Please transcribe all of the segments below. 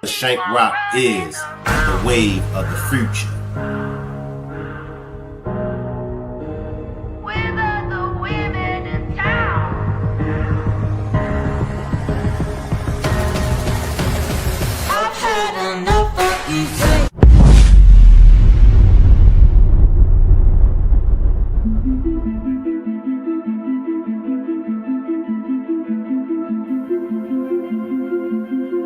Shank Rock is the wave of the future.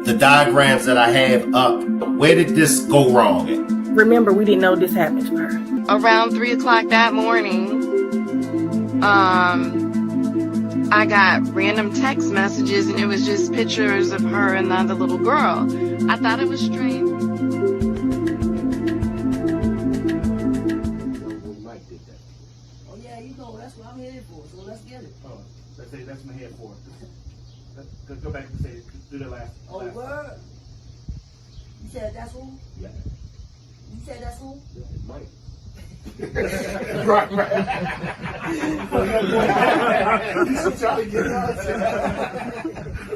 The diagrams that I have up, where did this go wrong at? Remember, we didn't know this happened to her. Around 3 o'clock that morning, I got random text messages and it was just pictures of her and the other little girl. I thought it was strange. Oh yeah, you know, that's what I'm here for, so let's get it. Oh, let's say that's my head for. Let's go back and say, do the last. Oh, word? You said that's who? Yeah. You said that's who? Yeah, it might. Right. He's trying to get us.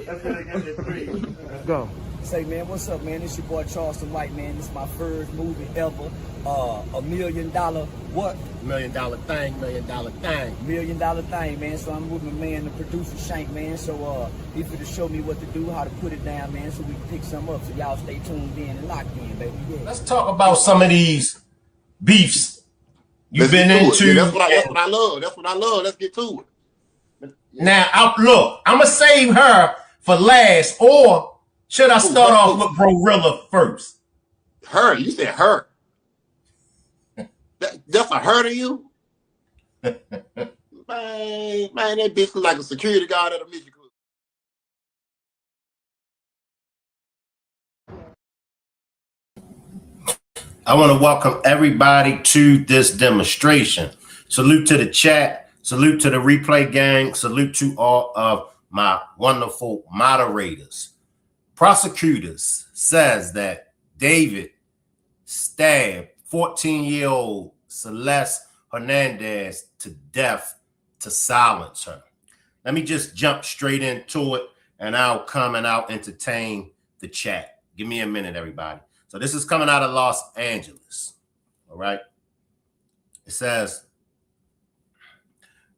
That's gonna get it free. Let's go. Say, man, what's up, man? It's your boy Charleston White, man. This is my first movie ever. $1 million what? $1 million thing, $1 million thing. $1 million thing, man. So I'm with my man, the producer Shank, man. So he's finna show me what to do, how to put it down, man, so we can pick some up. So y'all stay tuned in and locked in, baby. Yeah. Let's talk about some of these beefs you've been into. Yeah, that's what I love. That's what I love. Let's get to it. Yeah. Now, look, I'm going to save her for last, or should I start off with Gorilla first? Her, you said her. That's a her to you? man, that bitch look like a security guard at a music club. I want to welcome everybody to this demonstration. Salute to the chat. Salute to the replay gang. Salute to all of my wonderful moderators. Prosecutors says that David stabbed 14-year-old Celeste Hernandez to death to silence her. Let me just jump straight into it, and I'll come and I'll entertain the chat. Give me a minute, everybody. So this is coming out of Los Angeles, all right? It says,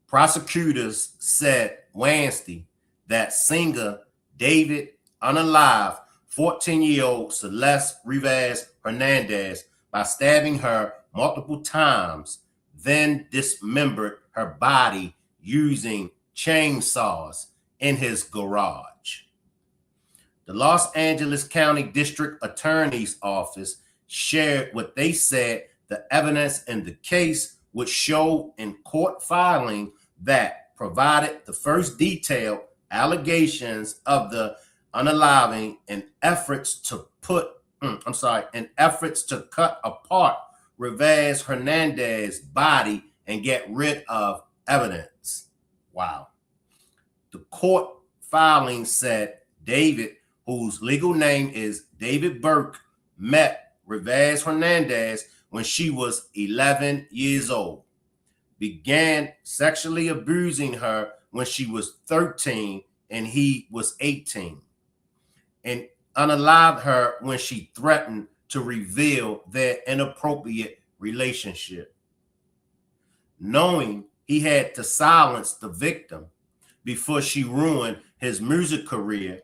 prosecutors said Wednesday that singer David unalive 14-year-old Celeste Rivas Hernandez by stabbing her multiple times, then dismembered her body using chainsaws in his garage. The Los Angeles County District Attorney's Office shared what they said the evidence in the case would show in court filing that provided the first detailed allegations of the unaliving in efforts to cut apart Rivas Hernandez's body and get rid of evidence. Wow. The court filing said David, whose legal name is David Burke, met Rivas Hernandez when she was 11 years old, began sexually abusing her when she was 13 and he was 18, and unalived her when she threatened to reveal their inappropriate relationship. Knowing he had to silence the victim before she ruined his music career,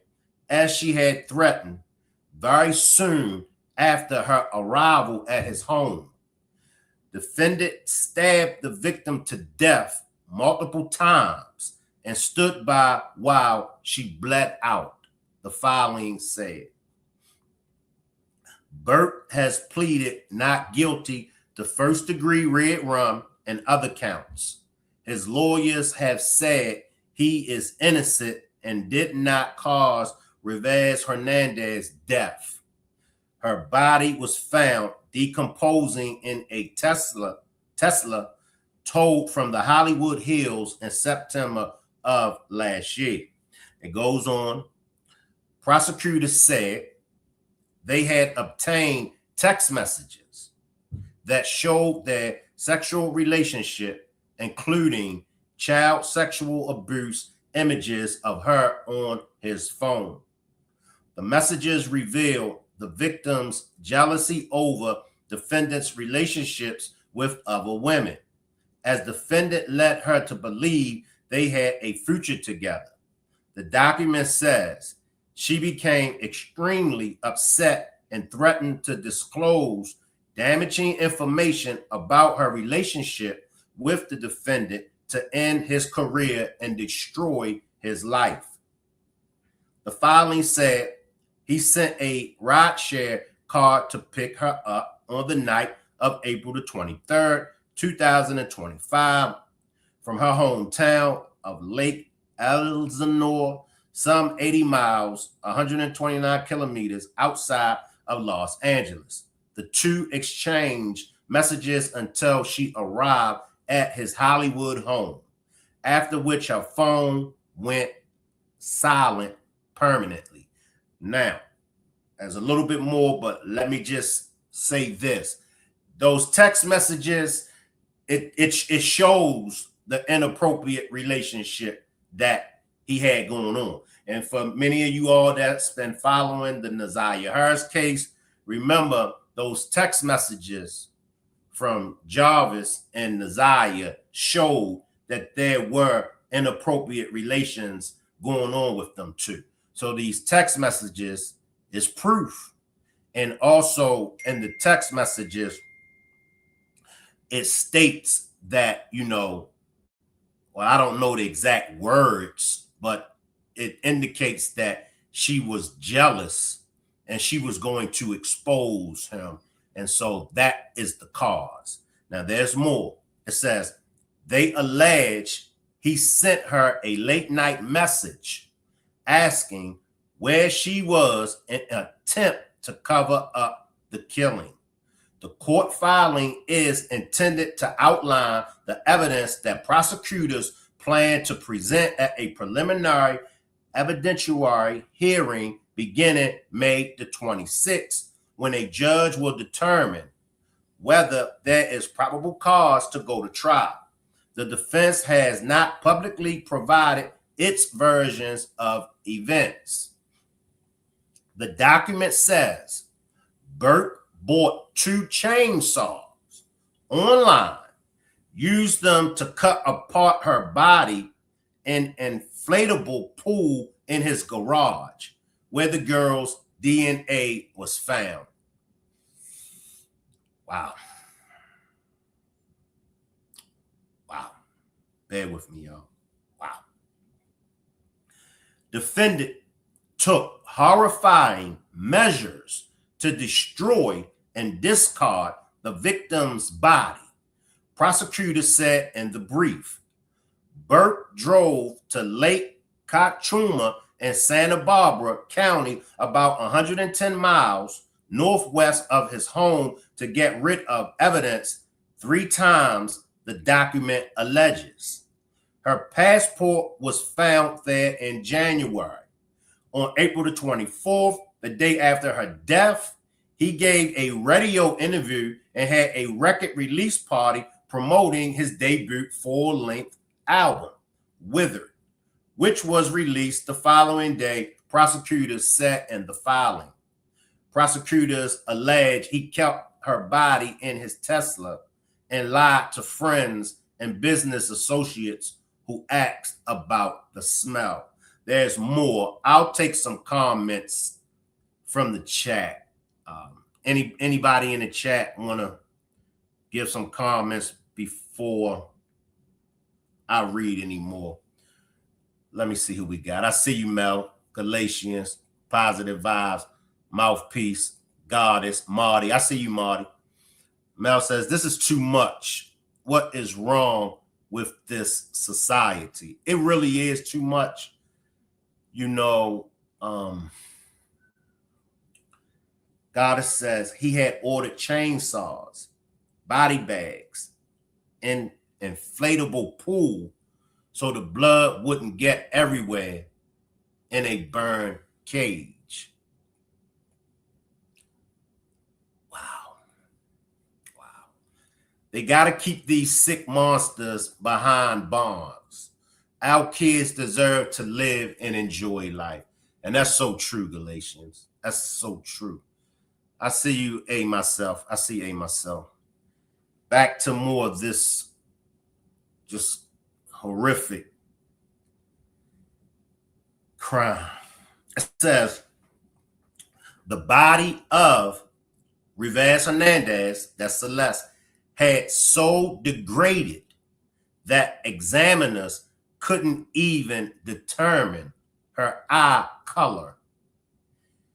as she had threatened, very soon after her arrival at his home, defendant stabbed the victim to death multiple times and stood by while she bled out, the filing said. Burke has pleaded not guilty to first-degree red rum and other counts. His lawyers have said he is innocent and did not cause Rivas Hernandez's death. Her body was found decomposing in a Tesla towed from the Hollywood Hills in September of last year. It goes on. Prosecutors said they had obtained text messages that showed their sexual relationship, including child sexual abuse images of her on his phone. The messages revealed the victim's jealousy over defendant's relationships with other women, as defendant led her to believe they had a future together. The document says she became extremely upset and threatened to disclose damaging information about her relationship with the defendant to end his career and destroy his life. The filing said he sent a rideshare car to pick her up on the night of April the 23rd, 2025, from her hometown of Lake Elsinore, some 80 miles, 129 kilometers outside of Los Angeles. The two exchanged messages until she arrived at his Hollywood home, after which her phone went silent permanently. Now, there's a little bit more, but let me just say this. Those text messages, it shows the inappropriate relationship that he had going on. And for many of you all that's been following the Nazaria Harris case, remember those text messages from Jarvis and Nazaria showed that there were inappropriate relations going on with them too. So these text messages is proof. And also in the text messages, it states that, well, I don't know the exact words, but it indicates that she was jealous and she was going to expose him. And so that is the cause. Now there's more. It says they allege he sent her a late night message asking where she was in an attempt to cover up the killing. The court filing is intended to outline the evidence that prosecutors plan to present at a preliminary evidentiary hearing beginning May the 26th, when a judge will determine whether there is probable cause to go to trial. The defense has not publicly provided its versions of events. The document says Burke bought 2 chainsaws online, used them to cut apart her body in an inflatable pool in his garage, where the girl's DNA was found. Wow. Wow. Bear with me, y'all. Wow. Defendant took horrifying measures to destroy and discard the victim's body. Prosecutors said in the brief, Burke drove to Lake Cachuma in Santa Barbara County, about 110 miles northwest of his home, to get rid of evidence 3 times, the document alleges. Her passport was found there in January. On April the 24th, the day after her death, he gave a radio interview and had a record release party promoting his debut full-length album, Withered, which was released the following day, prosecutors said in the filing. Prosecutors allege he kept her body in his Tesla and lied to friends and business associates who asked about the smell. There's more. I'll take some comments from the chat. Anybody in the chat want to give some comments before I read any more? Let me see who we got. I see you, Mel. Galatians, Positive Vibes, Mouthpiece, Goddess, Marty. I see you, Marty. Mel says, this is too much. What is wrong with this society? It really is too much. Goddess says he had ordered chainsaws, body bags, and inflatable pool so the blood wouldn't get everywhere in a burned cage. Wow. They got to keep these sick monsters behind bars. Our kids deserve to live and enjoy life. And that's so true, Galatians. That's so true. I see you, A myself. I see A myself. Back to more of this just horrific crime. It says the body of Rivas Hernandez, that's Celeste, had so degraded that examiners couldn't even determine her eye color.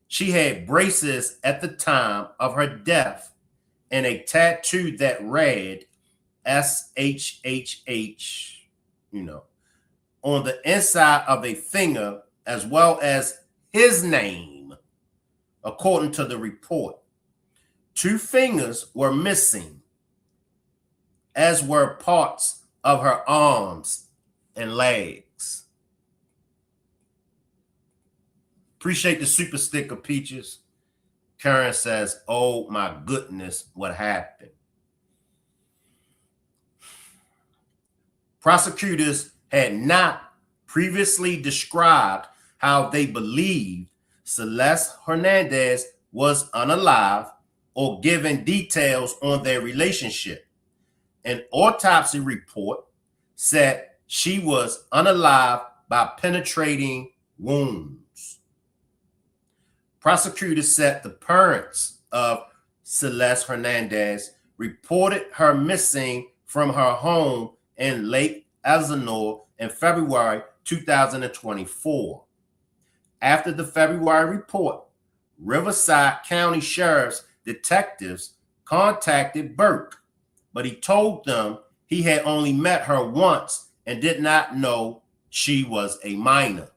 She had braces at the time of her death and a tattoo that read SHHH, on the inside of a finger, as well as his name, according to the report. 2 fingers were missing, as were parts of her arms and legs. Appreciate the super sticker, Peaches. Karen says, oh my goodness, what happened? Prosecutors had not previously described how they believed Celeste Hernandez was unalive or given details on their relationship. An autopsy report said she was unalive by penetrating wounds. Prosecutors said the parents of Celeste Hernandez reported her missing from her home in Lake Elsinore in February 2024. After the February report, Riverside County Sheriff's detectives contacted Burke, but he told them he had only met her once and did not know she was a minor.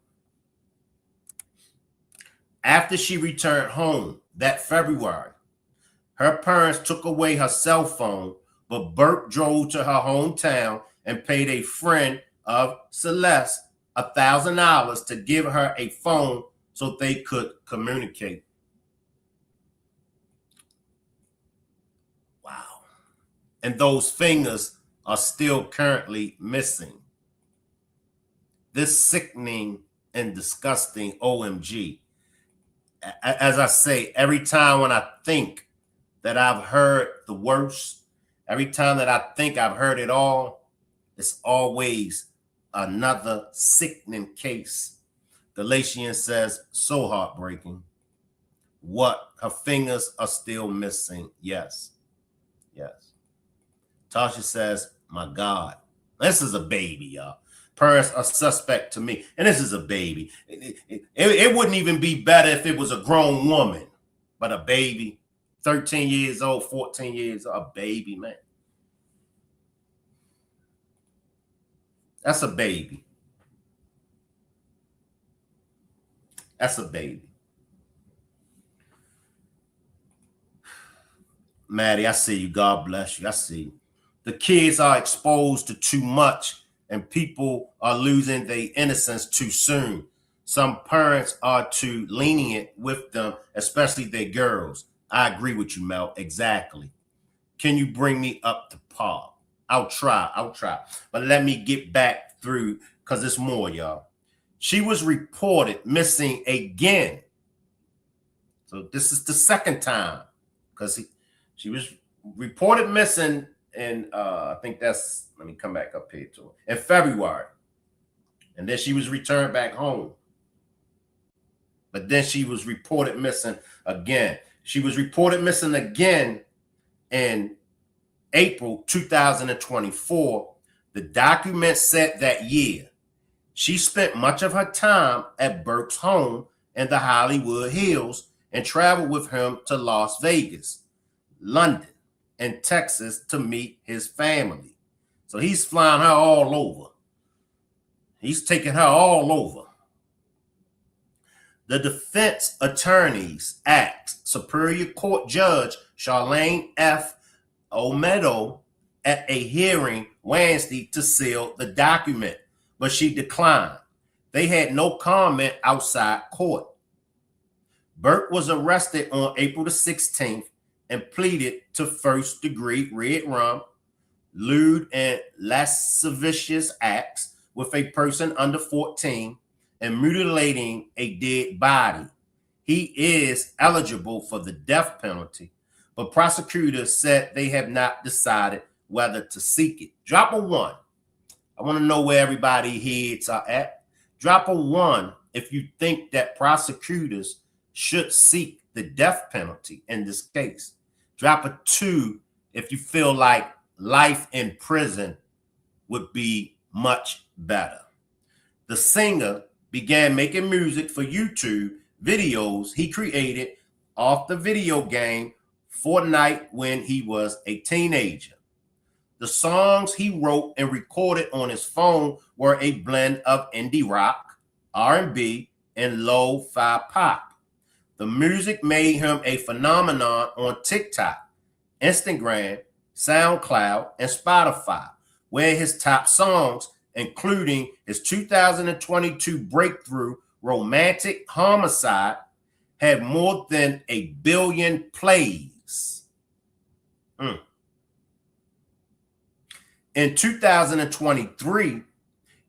After she returned home that February, her parents took away her cell phone, but Burke drove to her hometown and paid a friend of Celeste $1,000 to give her a phone so they could communicate. Wow. And those fingers are still currently missing. This sickening and disgusting OMG. As I say, every time when I think that I've heard the worst, every time that I think I've heard it all, it's always another sickening case. Galatians says, so heartbreaking. What? Her fingers are still missing. Yes. Yes. Tasha says, my God, this is a baby, y'all. Parents are suspect to me. And this is a baby. It wouldn't even be better if it was a grown woman, but a baby, 13 years old, 14 years old, a baby, man. That's a baby. That's a baby. Maddie, I see you. God bless you. I see you. The kids are exposed to too much and people are losing their innocence too soon. Some parents are too lenient with them, especially their girls. I agree with you, Mel. Exactly. Can you bring me up to par? I'll try. But let me get back through because there's more, y'all. She was reported missing again. So this is the second time because she was reported missing in, I think that's, let me come back up here to it, in February. And then she was returned back home. But then she was reported missing again. She was reported missing again in April 2024. The document said that year she spent much of her time at Burke's home in the Hollywood Hills and traveled with him to Las Vegas, London, and Texas to meet his family. So he's flying her all over. He's taking her all over. The defense attorneys asked Superior Court Judge Charlene F. Olmedo at a hearing Wednesday to seal the document, but she declined. They had no comment outside court. Burke was arrested on April the 16th and pleaded to first-degree red rum, lewd and lascivious acts with a person under 14, and mutilating a dead body. he is eligible for the death penalty, but prosecutors said they have not decided whether to seek it. Drop a 1. I want to know where everybody heads are at. Drop a 1 if you think that prosecutors should seek the death penalty in this case. Drop a 2 if you feel like life in prison would be much better. The singer began making music for YouTube videos he created off the video game Fortnite when he was a teenager. The songs he wrote and recorded on his phone were a blend of indie rock, R&B, and lo-fi pop. The music made him a phenomenon on TikTok, Instagram, SoundCloud, and Spotify, where his top songs, including his 2022 breakthrough Romantic Homicide, had more than 1 billion plays. In 2023,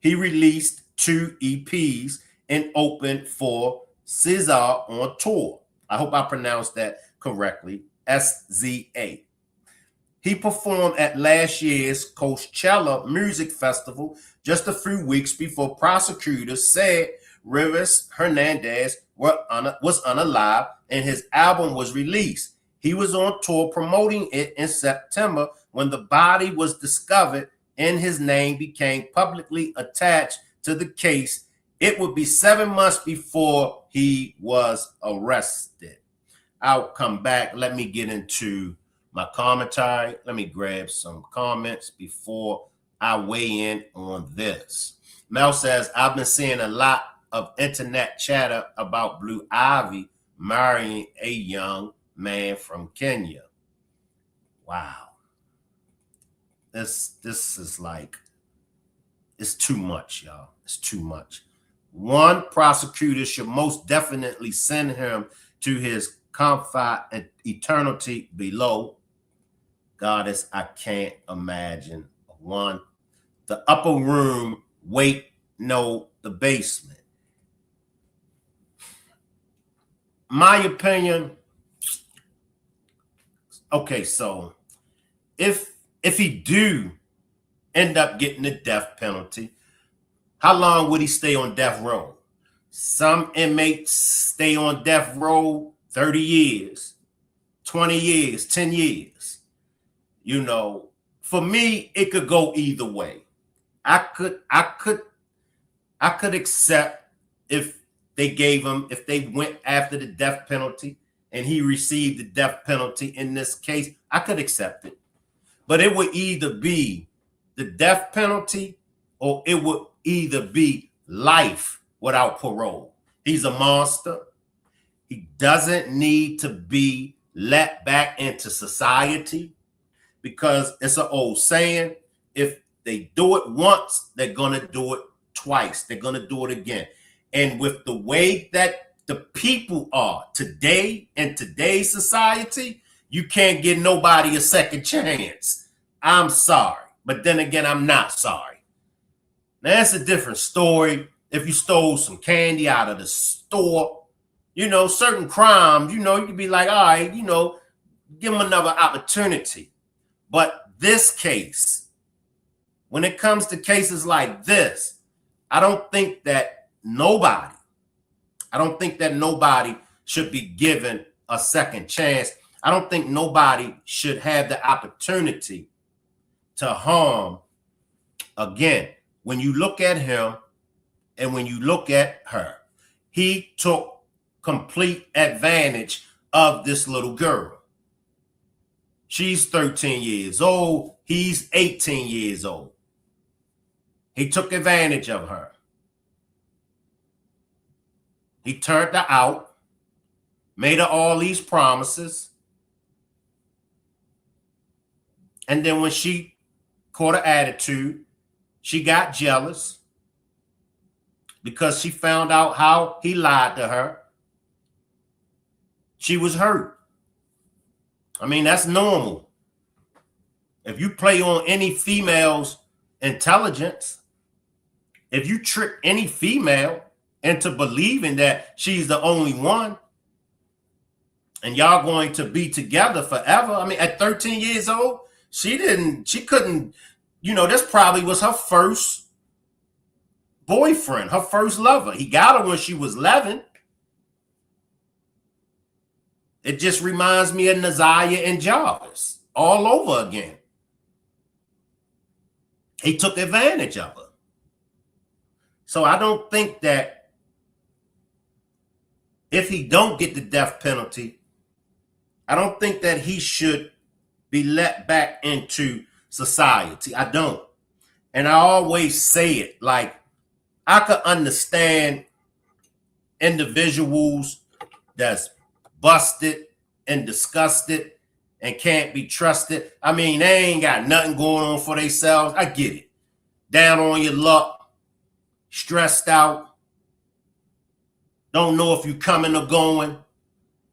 he released 2 EPs and opened for Caesar on tour. I hope I pronounced that correctly, SZA. He performed at last year's Coachella Music Festival just a few weeks before prosecutors said Celeste Hernandez was unalive and his album was released. He was on tour promoting it in September when the body was discovered and his name became publicly attached to the case. It would be 7 months before he was arrested. I'll come back. Let me get into my commentary. Let me grab some comments before I weigh in on this. Mel says, I've been seeing a lot of internet chatter about Blue Ivy marrying a young man from Kenya. Wow. This is like, it's too much, y'all. It's too much. One, prosecutor should most definitely send him to his comfort and eternity below. Goddess, I can't imagine. 1, the upper room, wait, no, the basement. My opinion, okay, so if he do end up getting the death penalty, how long would he stay on death row? Some inmates stay on death row 30 years, 20 years, 10 years. You know, for me, it could go either way. I could accept if they went after the death penalty and he received the death penalty in this case, I could accept it. But it would either be the death penalty or it would either be life without parole. He's a monster. He doesn't need to be let back into society because it's an old saying, if they do it once, they're going to do it twice. They're going to do it again. And with the way that the people are today in today's society, you can't give nobody a second chance. I'm sorry. But then again, I'm not sorry. Now, that's a different story. If you stole some candy out of the store, you know, certain crimes, you know, you could be like, all right, you know, give them another opportunity. But this case, when it comes to cases like this, I don't think that nobody should be given a second chance. I don't think nobody should have the opportunity to harm. Again, when you look at him and when you look at her, he took complete advantage of this little girl. She's 13 years old. He's 18 years old. He took advantage of her. He turned her out, made her all these promises. And then when she caught her attitude, she got jealous because she found out how he lied to her. She was hurt. I mean, that's normal. If you play on any female's intelligence, if you trick any female into believing that she's the only one, and y'all going to be together forever. I mean, at 13 years old, she couldn't, this probably was her first boyfriend, her first lover. He got her when she was 11. It just reminds me of Naziah and Jarvis all over again. He took advantage of her. So I don't think that if he don't get the death penalty, I don't think that he should be let back into society. I don't. And I always say it, like, I could understand individuals that's busted and disgusted and can't be trusted. I mean, they ain't got nothing going on for themselves. I get it. Down on your luck, stressed out, don't know if you coming or going,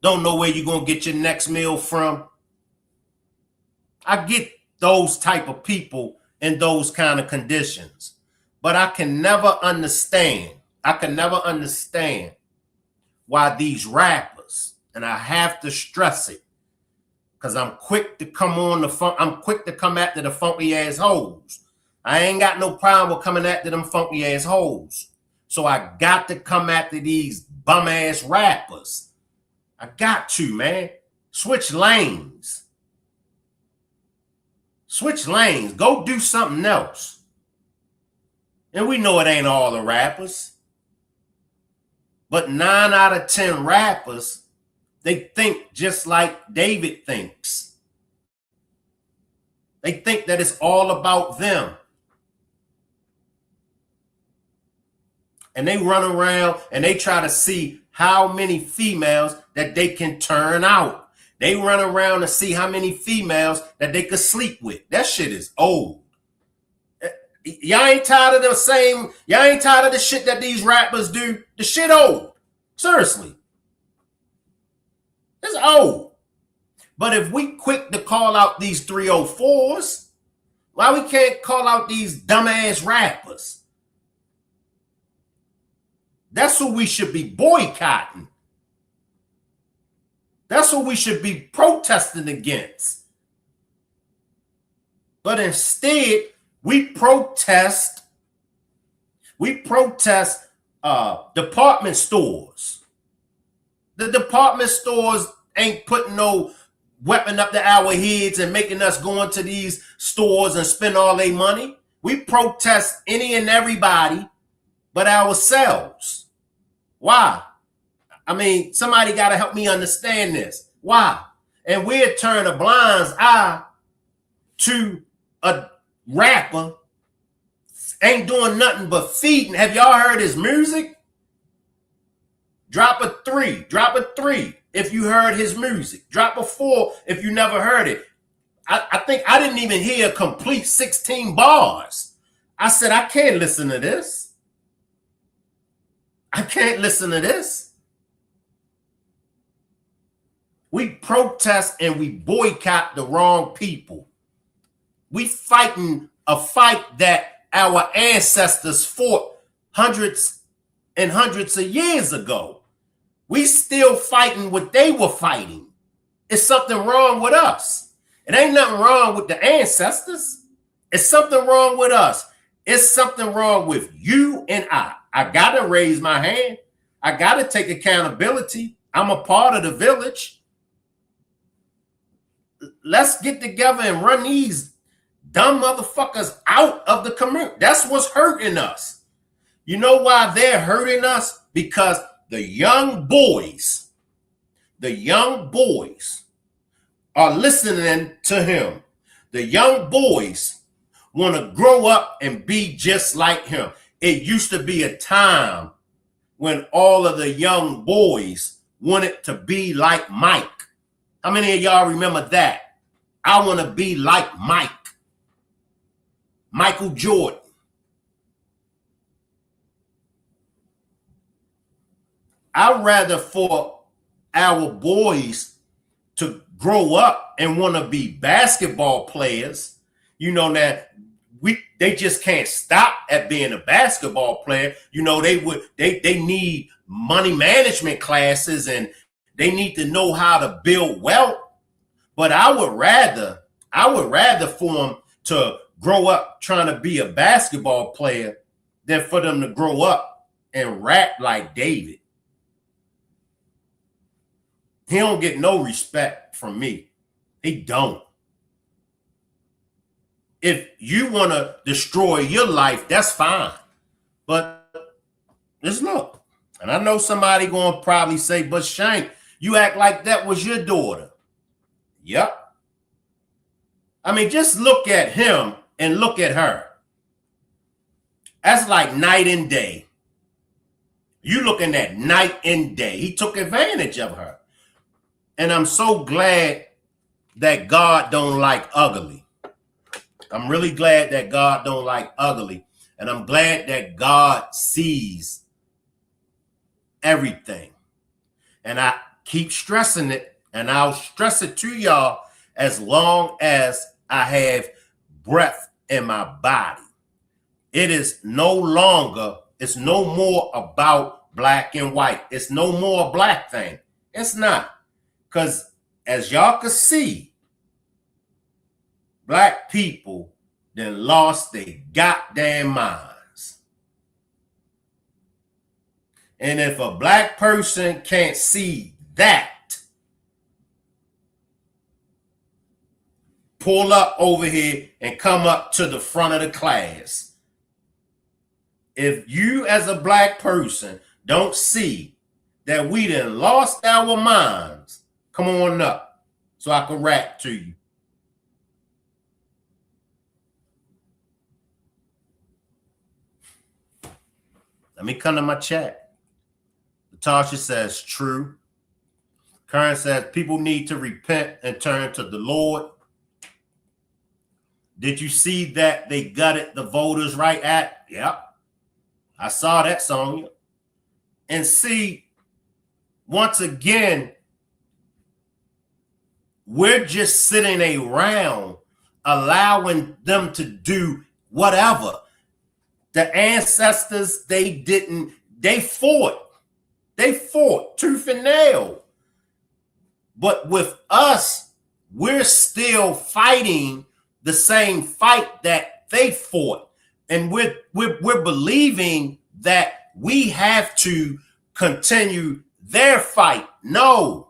don't know where you're going to get your next meal from. I get those type of people in those kind of conditions, but I can never understand why these rappers, and I have to stress it, because I'm quick to come after the funky ass hoes. I ain't got no problem with coming after them funky ass hoes. So I got to come after these bum ass rappers. I got to, man. Switch lanes. Switch lanes. Go do something else. And we know it ain't all the rappers. But 9 out of 10 rappers, they think just like David thinks. They think that it's all about them. And they run around and they try to see how many females that they can turn out. They run around to see how many females that they could sleep with. That shit is old. Y'all ain't tired of y'all ain't tired of the shit that these rappers do. The shit old. Seriously. It's old. But if we quick to call out these 304s, why we can't call out these dumbass rappers? That's who we should be boycotting. That's who we should be protesting against. But instead, we protest department stores. The department stores ain't putting no weapon up to our heads and making us go into these stores and spend all their money. We protest any and everybody but ourselves. Why? I mean, somebody got to help me understand this. Why? And we'll turn a blind eye to a rapper ain't doing nothing but feeding. Have y'all heard his music? Drop a 3. Drop a 3 if you heard his music. Drop a 4 if you never heard it. I think I didn't even hear a complete 16 bars. I said, I can't listen to this. I can't listen to this. We protest and we boycott the wrong people. We fighting a fight that our ancestors fought hundreds and hundreds of years ago. We still fighting what they were fighting. It's something wrong with us. It ain't nothing wrong with the ancestors. It's something wrong with us. It's something wrong with you and I. I got to raise my hand. I got to take accountability. I'm a part of the village. Let's get together and run these dumb motherfuckers out of the community. That's what's hurting us. You know why they're hurting us? Because the young boys are listening to him. The young boys want to grow up and be just like him. It used to be a time when all of the young boys wanted to be like Mike. How many of y'all remember that? I want to be like Mike. Michael Jordan. I'd rather for our boys to grow up and want to be basketball players. You know, that they just can't stop at being a basketball player. You know, they need money management classes and They need to know how to build wealth. But I would rather for them to grow up trying to be a basketball player than for them to grow up and rap like David. He don't get no respect from me. He don't. If you want to destroy your life, that's fine. But just look. And I know somebody going to probably say, but Shank, you act like that was your daughter. Yep. I mean, just look at him and look at her. That's like night and day. You looking at night and day. He took advantage of her. And I'm so glad that God don't like ugly. I'm really glad that God don't like ugly. And I'm glad that God sees everything. And I keep stressing it, and I'll stress it to y'all as long as I have breath in my body. It is no longer, it's no more about black and white. It's no more a black thing. It's not. Because as y'all can see, black people then lost their goddamn minds. And if a black person can't see that, pull up over here and come up to the front of the class. If you as a black person don't see that we done lost our minds, come on up so I can rap to you. Let me come to my chat. Natasha says, true. Karen says, people need to repent and turn to the Lord. Did you see that they gutted the Voters' Right Act? Yep. I saw that, Sonia. And see, once again, we're just sitting around allowing them to do whatever. The ancestors, they fought tooth and nail. But with us, we're still fighting the same fight that they fought. And we're believing that we have to continue their fight. No.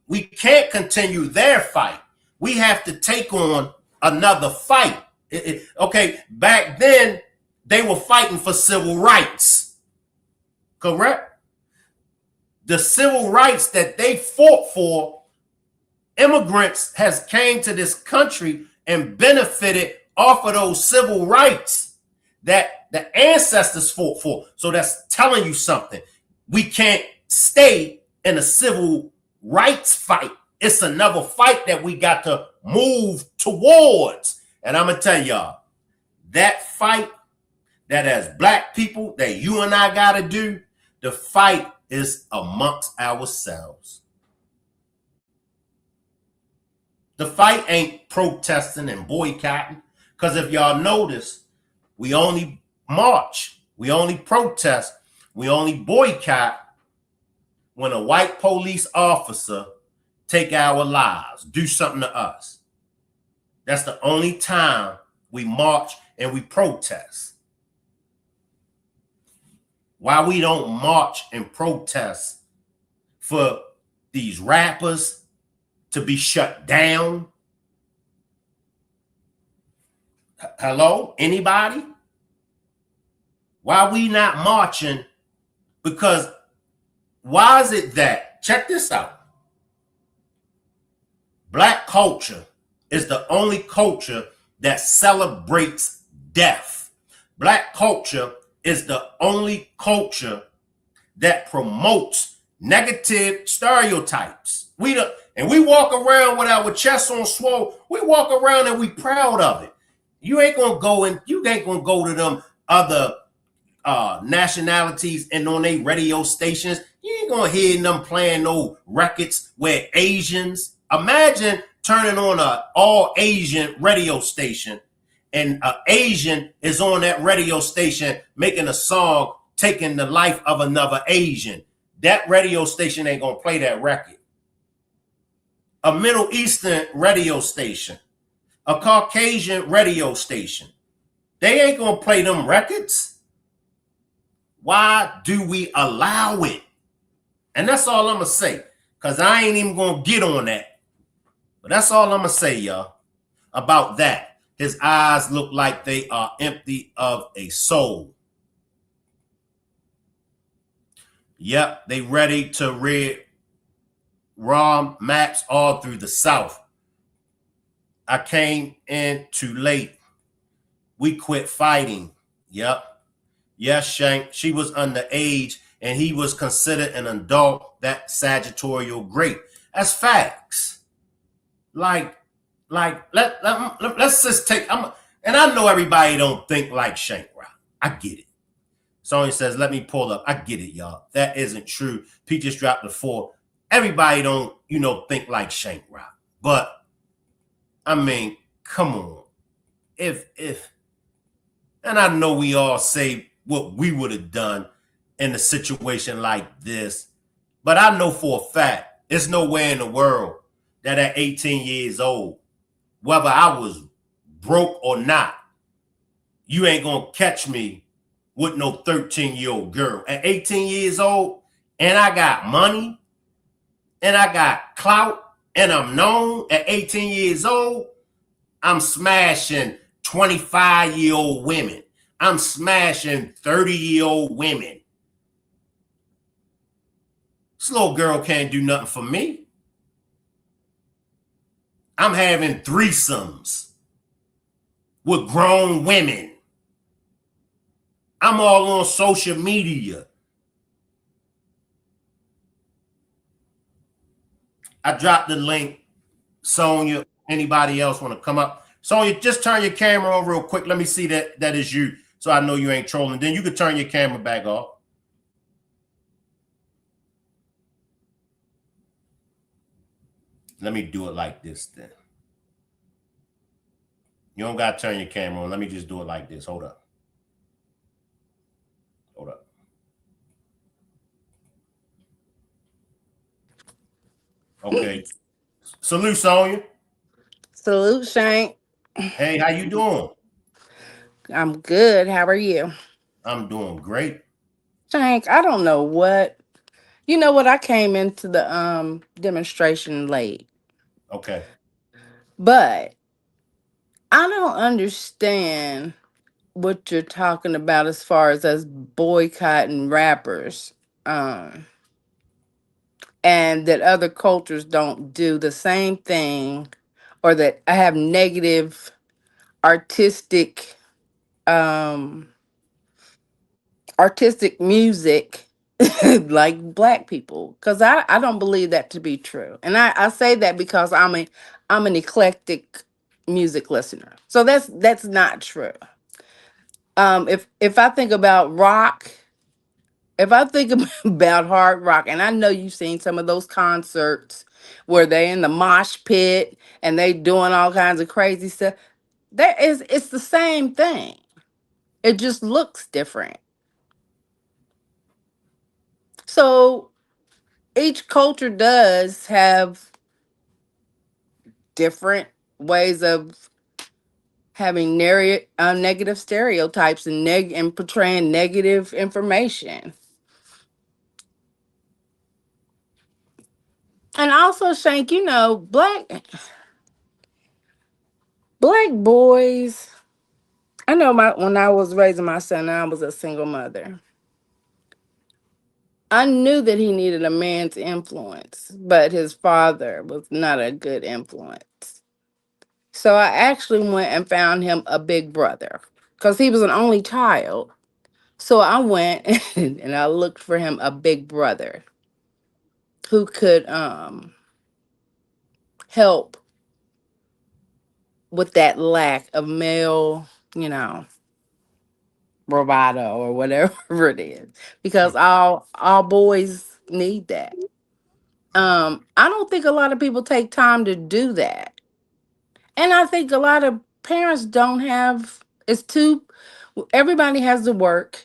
We can't continue their fight. We have to take on another fight. Okay, back then, they were fighting for civil rights. Correct? The civil rights that they fought for, immigrants has came to this country and benefited off of those civil rights that the ancestors fought for. So that's telling you something. We can't stay in a civil rights fight. It's another fight that we got to move towards. And I'm going to tell y'all, that fight that as black people that you and I got to do, the fight is amongst ourselves. The fight ain't protesting and boycotting. Because if y'all notice, we only march, we only protest, we only boycott when a white police officer take our lives, do something to us. That's the only time we march and we protest. Why we don't march and protest for these rappers to be shut down? Hello? Anybody? Why we not marching? Because why is it that, check this out, black culture is the only culture that celebrates death. Black culture is the only culture that promotes negative stereotypes. We walk around with our chest on swole. We walk around and we proud of it. You ain't gonna go to them other nationalities and on their radio stations. You ain't gonna hear them playing no records where Asians. Imagine turning on a all Asian radio station and an Asian is on that radio station making a song taking the life of another Asian. that radio station ain't gonna play that record. A Middle Eastern radio station, a Caucasian radio station, they ain't gonna play them records. Why do we allow it? And that's all I'm gonna say, because I ain't even gonna get on that. But that's all I'm gonna say, y'all, about that. His eyes look like they are empty of a soul. Yep, they ready to red ROM maps all through the South. I came in too late. We quit fighting. Yep. Yes, Shank. She was underage and he was considered an adult. That Sagittarial great. That's facts. Let's just take. And I know everybody don't think like Shank Rock. I get it. Sonia says, let me pull up. I get it, y'all. That isn't true. Pete just dropped the 4. Everybody don't, think like Shank Rock. But I mean, come on. And I know we all say what we would have done in a situation like this, but I know for a fact there's nowhere in the world that at 18 years old, whether I was broke or not, you ain't gonna catch me with no 13-year-old girl. At 18 years old, and I got money, and I got clout, and I'm known at 18 years old, I'm smashing 25-year-old women. I'm smashing 30-year-old women. This little girl can't do nothing for me. I'm having threesomes with grown women. I'm all on social media. I dropped the link. Sonia, anybody else want to come up? Sonia, just turn your camera on real quick. Let me see that is you, so I know you ain't trolling. Then you can turn your camera back off. Let me do it like this then. You don't got to turn your camera on. Let me just do it like this. Hold up. Hold up. Okay. Salute, Sonia. Salute, Shank. Hey, how you doing? I'm good. How are you? I'm doing great. Shank, I don't know what. You know what? I came into the demonstration late. Okay. But I don't understand what you're talking about as far as us boycotting rappers. And that other cultures don't do the same thing, or that I have negative artistic music like black people, because I don't believe that to be true. And I say that because I'm an eclectic music listener, so that's not true. If I think about rock, if I think about hard rock, and I know you've seen some of those concerts where they in the mosh pit and they doing all kinds of crazy stuff, it's the same thing. It just looks different. So each culture does have different ways of having negative stereotypes and portraying negative information. And also, Shank, black boys. I know when I was raising my son, I was a single mother. I knew that he needed a man's influence, but his father was not a good influence. So I actually went and found him a big brother because he was an only child. So I went and I looked for him a big brother who could help with that lack of male, bravado or whatever it is, because all boys need that. I don't think a lot of people take time to do that. And I think a lot of parents don't have, everybody has to work.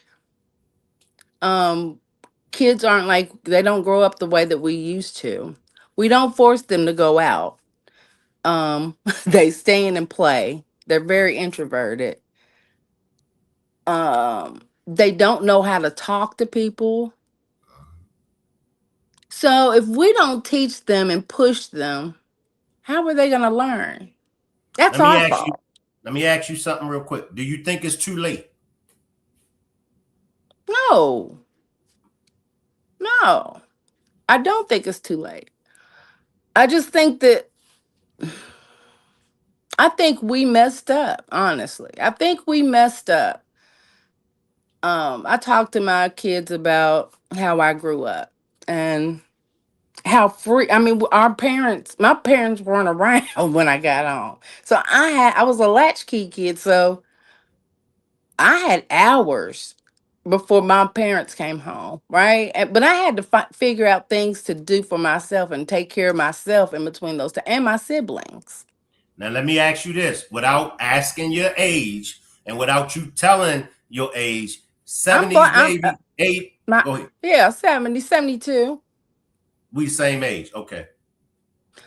kids aren't like, they don't grow up the way that we used to. We don't force them to go out. They stay in and play. They're very introverted. They don't know how to talk to people. So if we don't teach them and push them, how are they going to learn? That's Let me our ask you. fault. Let me ask you something real quick. Do you think it's too late? No, no, I don't think it's too late. I just think that I think we messed up, honestly. I think we messed up. I talked to my kids about how I grew up and how free. I mean, my parents weren't around when I got home. So I was a latchkey kid, so I had hours before my parents came home, right? But I had to figure out things to do for myself and take care of myself in between those two, and my siblings. Now, let me ask you this without asking your age and without you telling your age. 70s baby, go ahead. Yeah, 70, 72. We same age. Okay.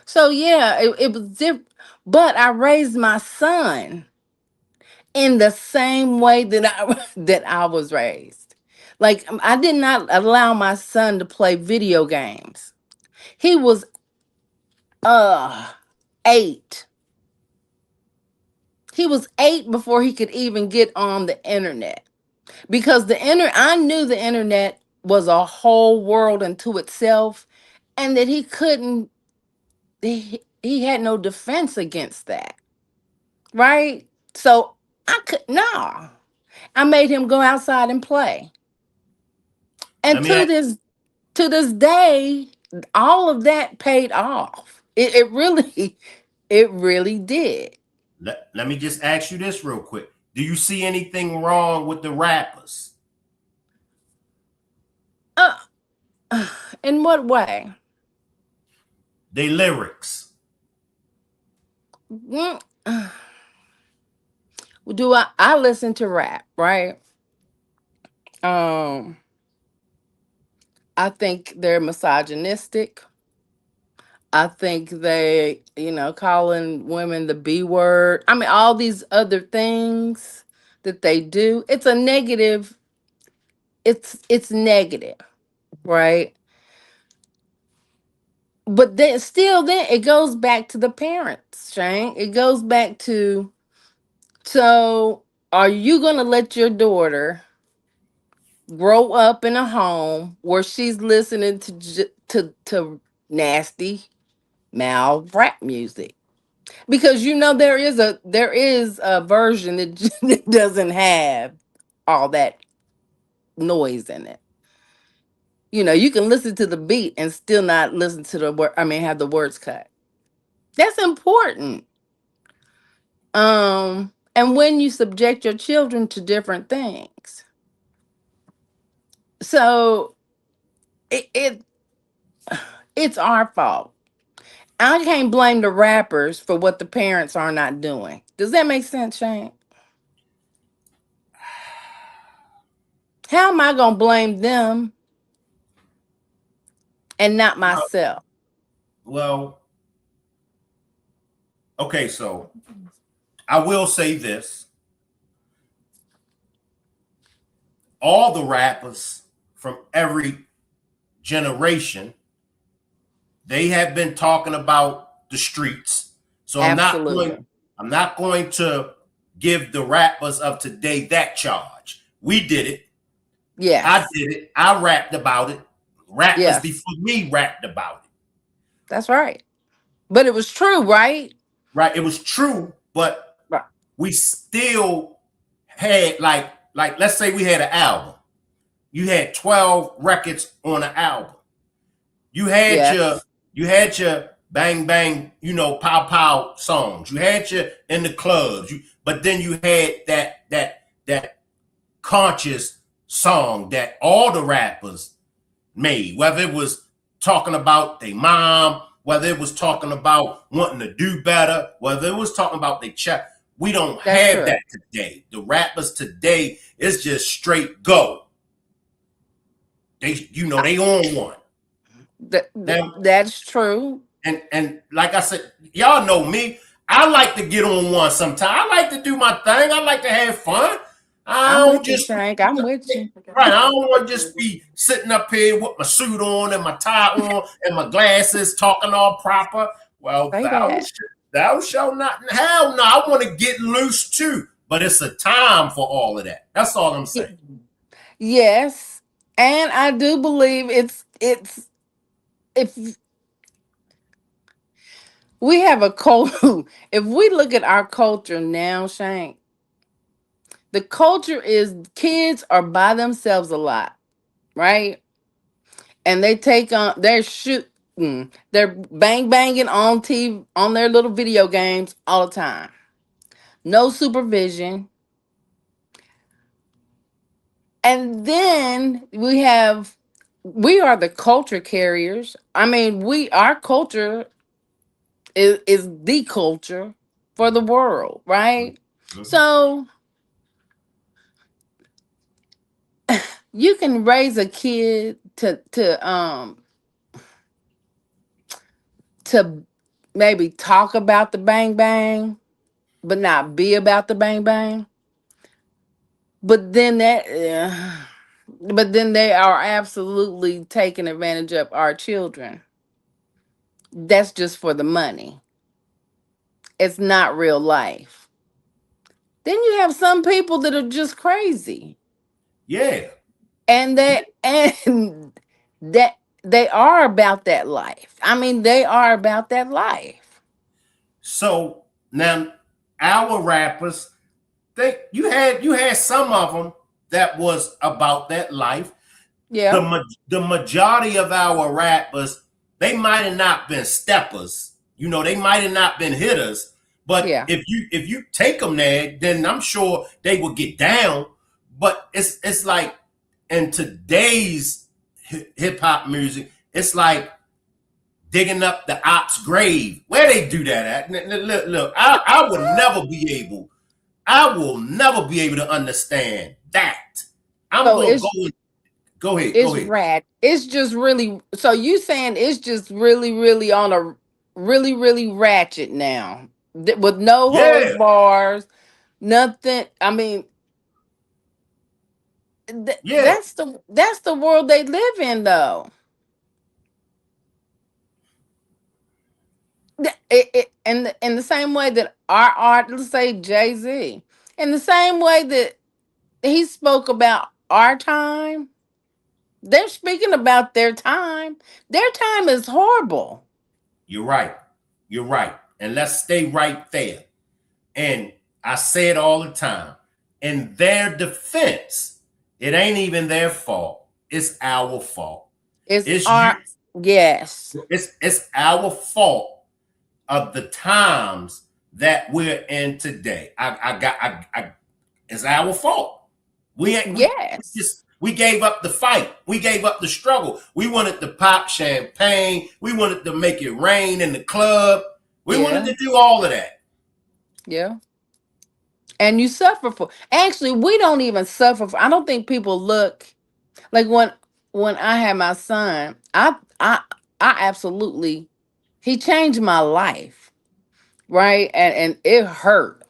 So yeah, it was different. But I raised my son in the same way that I was raised. Like, I did not allow my son to play video games. He was 8. He was 8 before he could even get on the internet. Because I knew the internet was a whole world unto itself, and that he had no defense against that. Right? So I made him go outside and play. And to this day, all of that paid off. It really, it really did. Let me just ask you this real quick. Do you see anything wrong with the rappers? In what way? They lyrics. Do I listen to rap, right? I think they're misogynistic. I think they, calling women the B word. I mean, all these other things that they do. It's a negative. It's negative, right? But then it goes back to the parents, Shane. It goes back to, so are you gonna let your daughter grow up in a home where she's listening to nasty mouth rap music? Because there is a version that doesn't have all that noise in it. You can listen to the beat and still not listen to the word. I mean, have the words cut. That's important. And when you subject your children to different things, so it's our fault. I can't blame the rappers for what the parents are not doing. Does that make sense, Shane? How am I gonna blame them and not myself? Well, okay, so I will say this. All the rappers from every generation, they have been talking about the streets. So I'm not going to give the rappers of today that charge. We did it. Yeah. I did it. I rapped about it. Rappers before me rapped about it. That's right. But it was true, right? Right. It was true, but we still had like let's say we had an album. You had 12 records on an album. You had your bang bang, pow pow songs. You had your in the clubs. But then you had that conscious song that all the rappers made, whether it was talking about their mom, whether it was talking about wanting to do better, whether it was talking about their child. We don't have that today. The rappers today is just straight go. They on one. Now, That's true. and like I said, y'all know me. I like to get on one sometime. I like to do my thing. I like to have fun. I I'm don't with you, just Shank. I'm with you. right. I don't want to just be sitting up here with my suit on and my tie on and my glasses, talking all proper. Well, Say that. thou shalt not. Hell no, I want to get loose too. But it's a time for all of that. That's all I'm saying. Yes, and I do believe it's if we have a culture. If we look at our culture now, Shank, the culture is kids are by themselves a lot, right? And they take on they're shooting, they're bang banging on TV on their little video games all the time. No supervision. And then we are the culture carriers. I mean, our culture is the culture for the world, right? So you can raise a kid to maybe talk about the bang bang, but not be about the bang bang. But then but then they are absolutely taking advantage of our children. That's just for the money. It's not real life. Then you have some people that are just crazy. Yeah. And that they are about that life. I mean, they are about that life. So now our rappers, you had some of them that was about that life. Yeah. The majority of our rappers, they might have not been steppers. They might have not been hitters. But Yeah. if you take them there, then I'm sure they will get down. But it's like in today's hip hop music, it's like digging up the ops grave. Where they do that at? Look, I will never be able. I will never be able to understand that. I'm So gonna go ahead. it's Go ahead. rat. It's just really, so you saying it's just really, really on a really, really ratchet now. With no holds Yeah, bars, nothing. I mean, yeah. that's the world they live in, though. In the same way that our art, let's say Jay-Z, in the same way that he spoke about our time, they're speaking about their time. Their time is horrible. You're right. You're right. And let's stay right there. And I say it all the time. In their defense, it ain't even their fault. It's our fault. It's It's you. our Yes. It's our fault of the times that we're in today. It's our fault. Yes. We gave up the fight. We gave up the struggle. We wanted to pop champagne. We wanted to make it rain in the club. We wanted to do all of that. Yeah. And you suffer for actually we don't even suffer for, I don't think people look like when I had my son, I absolutely he changed my life, right? And it hurt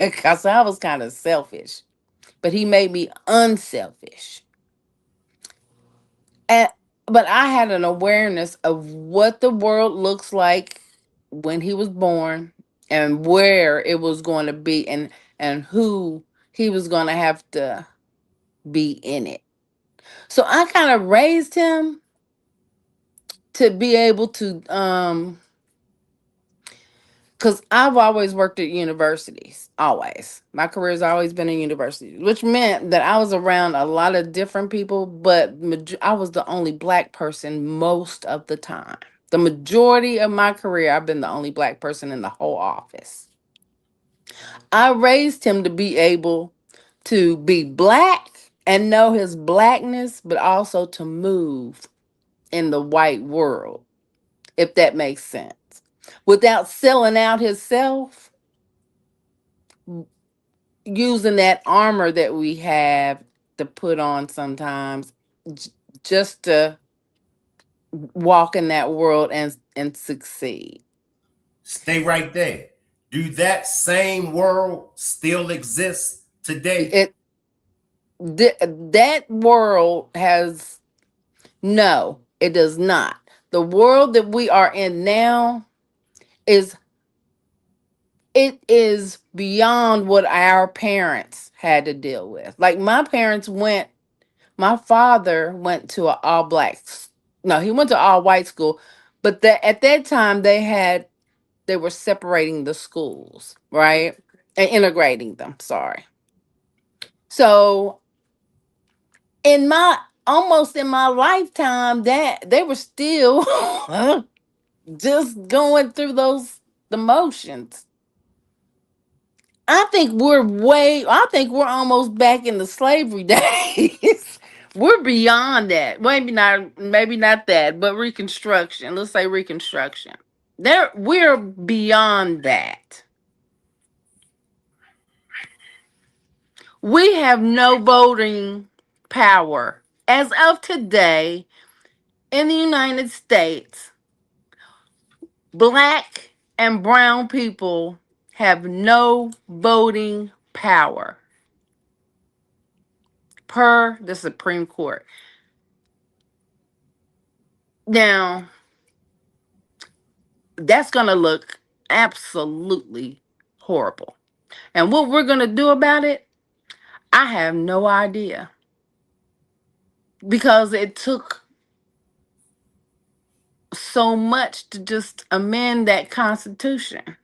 because I was kind of selfish, but he made me unselfish. And but I had an awareness of what the world looks like when he was born and where it was going to be and who he was going to have to be in it. So I kind of raised him to be able to because I've always worked at universities, always. My career's always been in universities, which meant that I was around a lot of different people, but I was the only Black person most of the time. The majority of my career, I've been the only Black person in the whole office. I raised him to be able to be Black and know his Blackness, but also to move in the white world, if that makes sense, without selling out himself, using that armor that we have to put on sometimes just to walk in that world and succeed. Stay right there. Do that same world still exist today? It that world has no, it does not. The world that we are in now is it is beyond what our parents had to deal with. Like my father went to an all blacks. No, he went to all white school, but that at that time they were separating the schools, right? And integrating them, sorry. So in my almost in my lifetime that they were still just going through the motions. I think we're almost back in the slavery days. We're beyond that. Maybe not that, but Reconstruction. Let's say Reconstruction. We're beyond that. We have no voting power. As of today, in the United States, black and brown people have no voting power per the Supreme Court. Now, that's going to look absolutely horrible. And what we're going to do about it, I have no idea. Because it took so much to just amend that Constitution.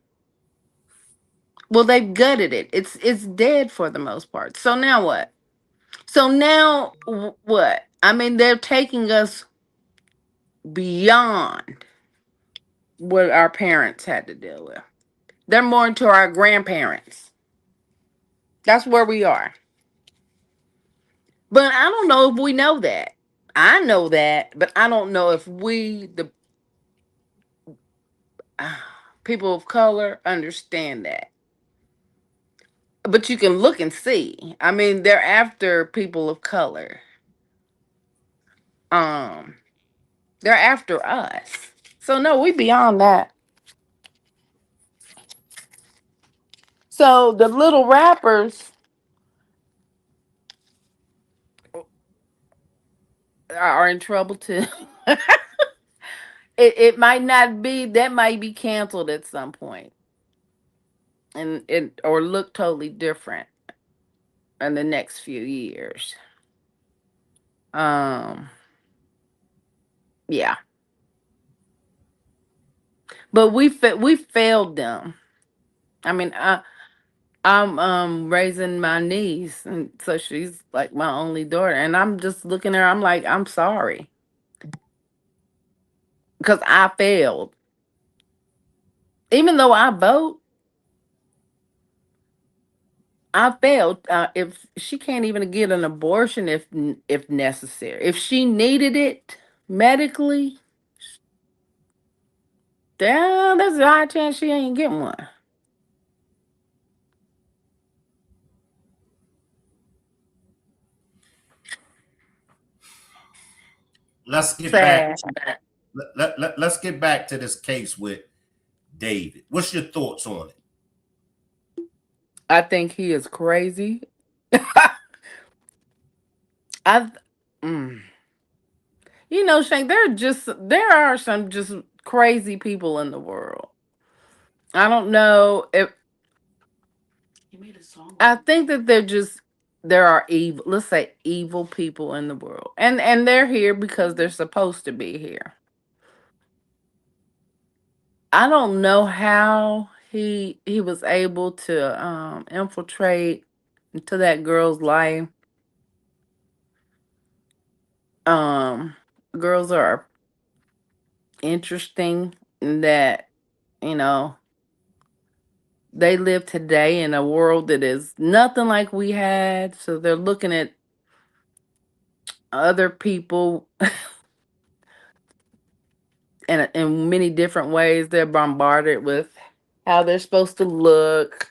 Well, they've gutted it. It's dead for the most part. So now what? So now what? I mean, they're taking us beyond what our parents had to deal with. They're more into our grandparents. That's where we are. But I don't know if we know that. I know that, but I don't know if the people of color, understand that. But you can look and see. I mean, they're after people of color. Um, they're after us. So no, we beyond that. So the little rappers are in trouble too. It might not be that might be canceled at some point, and it or look totally different in the next few years. Um, yeah, but we failed them. I mean, I'm raising my niece, and so she's like my only daughter, and I'm just looking at her. I'm like, I'm sorry because I failed. Even though I vote, I failed. If she can't even get an abortion if necessary, if she needed it medically, damn, there's a high chance she ain't getting one. Let's get back. Sad. Let's get back to this case with David. What's your thoughts on it? I think he is crazy. I, mm. Shank, there are some just crazy people in the world. I don't know if I think that there are evil, let's say evil people in the world. And they're here because they're supposed to be here. I don't know how he was able to infiltrate into that girl's life. Um Girls are interesting in that, you know, they live today in a world that is nothing like we had. So they're looking at other people in many different ways. They're bombarded with how they're supposed to look,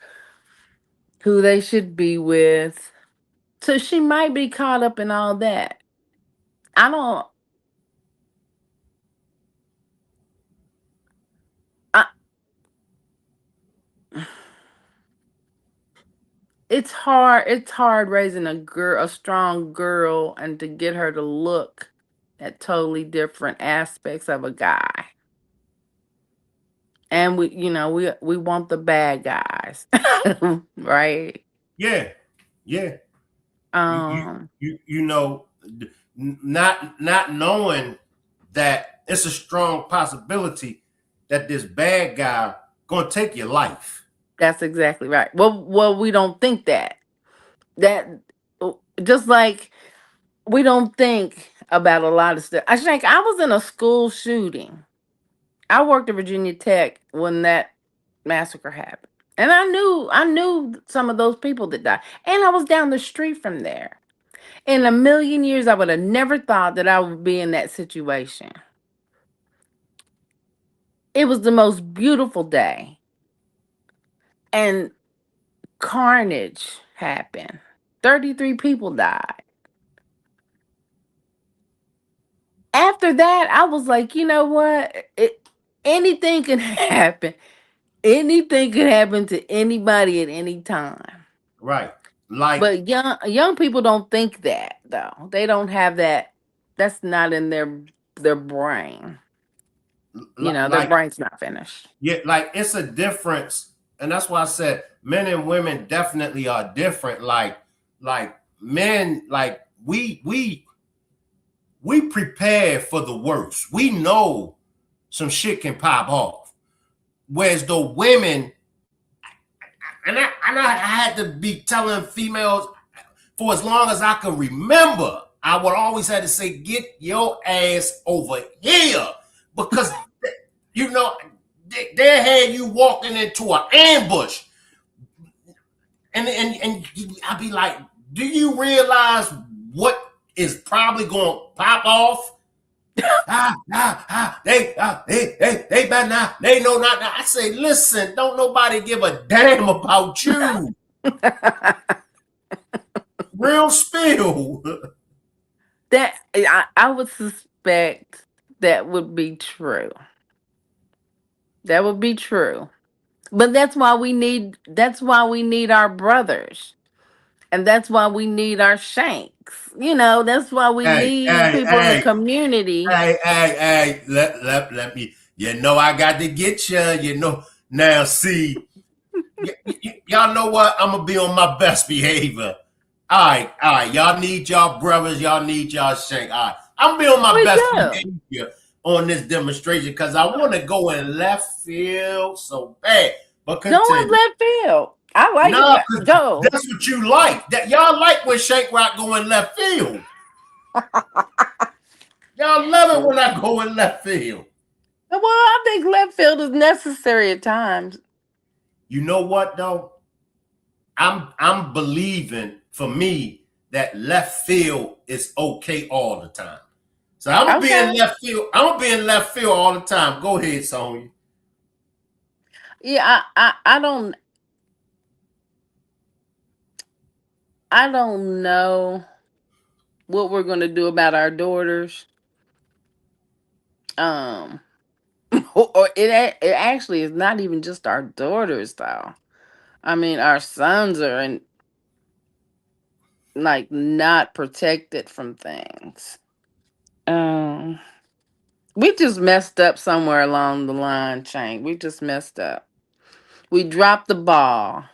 who they should be with. So she might be caught up in all that. I don't. I, it's hard. It's hard raising a strong girl, and to get her to look at totally different aspects of a guy. And we want the bad guys, right? Yeah, yeah. Um, You know, not knowing that it's a strong possibility that this bad guy gonna take your life. that's exactly right. Well, we don't think that. That just like we don't think about a lot of stuff. I think I was in a school shooting. I worked at Virginia Tech when that massacre happened. And I knew some of those people that died. And I was down the street from there. In a million years, I would have never thought that I would be in that situation. It was the most beautiful day. And carnage happened. 33 people died. After that, I was like, you know what? Anything can happen. Anything could happen to anybody at any time. Right. Like, But young people don't think that though. They don't have that. That's not in their brain. Their like, brain's not finished. yeah, like it's a difference. And that's why I said men and women definitely are different. Like men, like we prepare for the worst. We know some shit can pop off. Whereas the women, and I had to be telling females for as long as I can remember, I would always have to say, get your ass over here. Because, they had you walking into an ambush. And I'd be like, do you realize what is probably going to pop off? They better not. They know not. I say, listen, don't nobody give a damn about you. Real spill. That I would suspect that would be true. That would be true. But that's why we need our brothers. And that's why we need our shanks. That's why we need people in the community. Hey, let me, I got to get you, Now, see, y'all know what? I'm going to be on my best behavior. All right. Y'all need y'all brothers. Y'all need y'all shank. All right. I'm going to be on my best behavior on this demonstration because I want to go in left field so bad. But continue. Go in left field. I like it. Go. That's what you like. That y'all like when Shank Rock go in left field. Y'all love it when I go in left field. Well, I think left field is necessary at times. You know what though? I'm believing for me that left field is okay all the time. So I'm gonna be in left field. I'm gonna be in left field all the time. Go ahead, Sonia. Yeah, I don't know what we're gonna do about our daughters. Or it actually is not even just our daughters though. I mean, our sons are not protected from things. We just messed up somewhere along the line, Chang. We just messed up. We dropped the ball.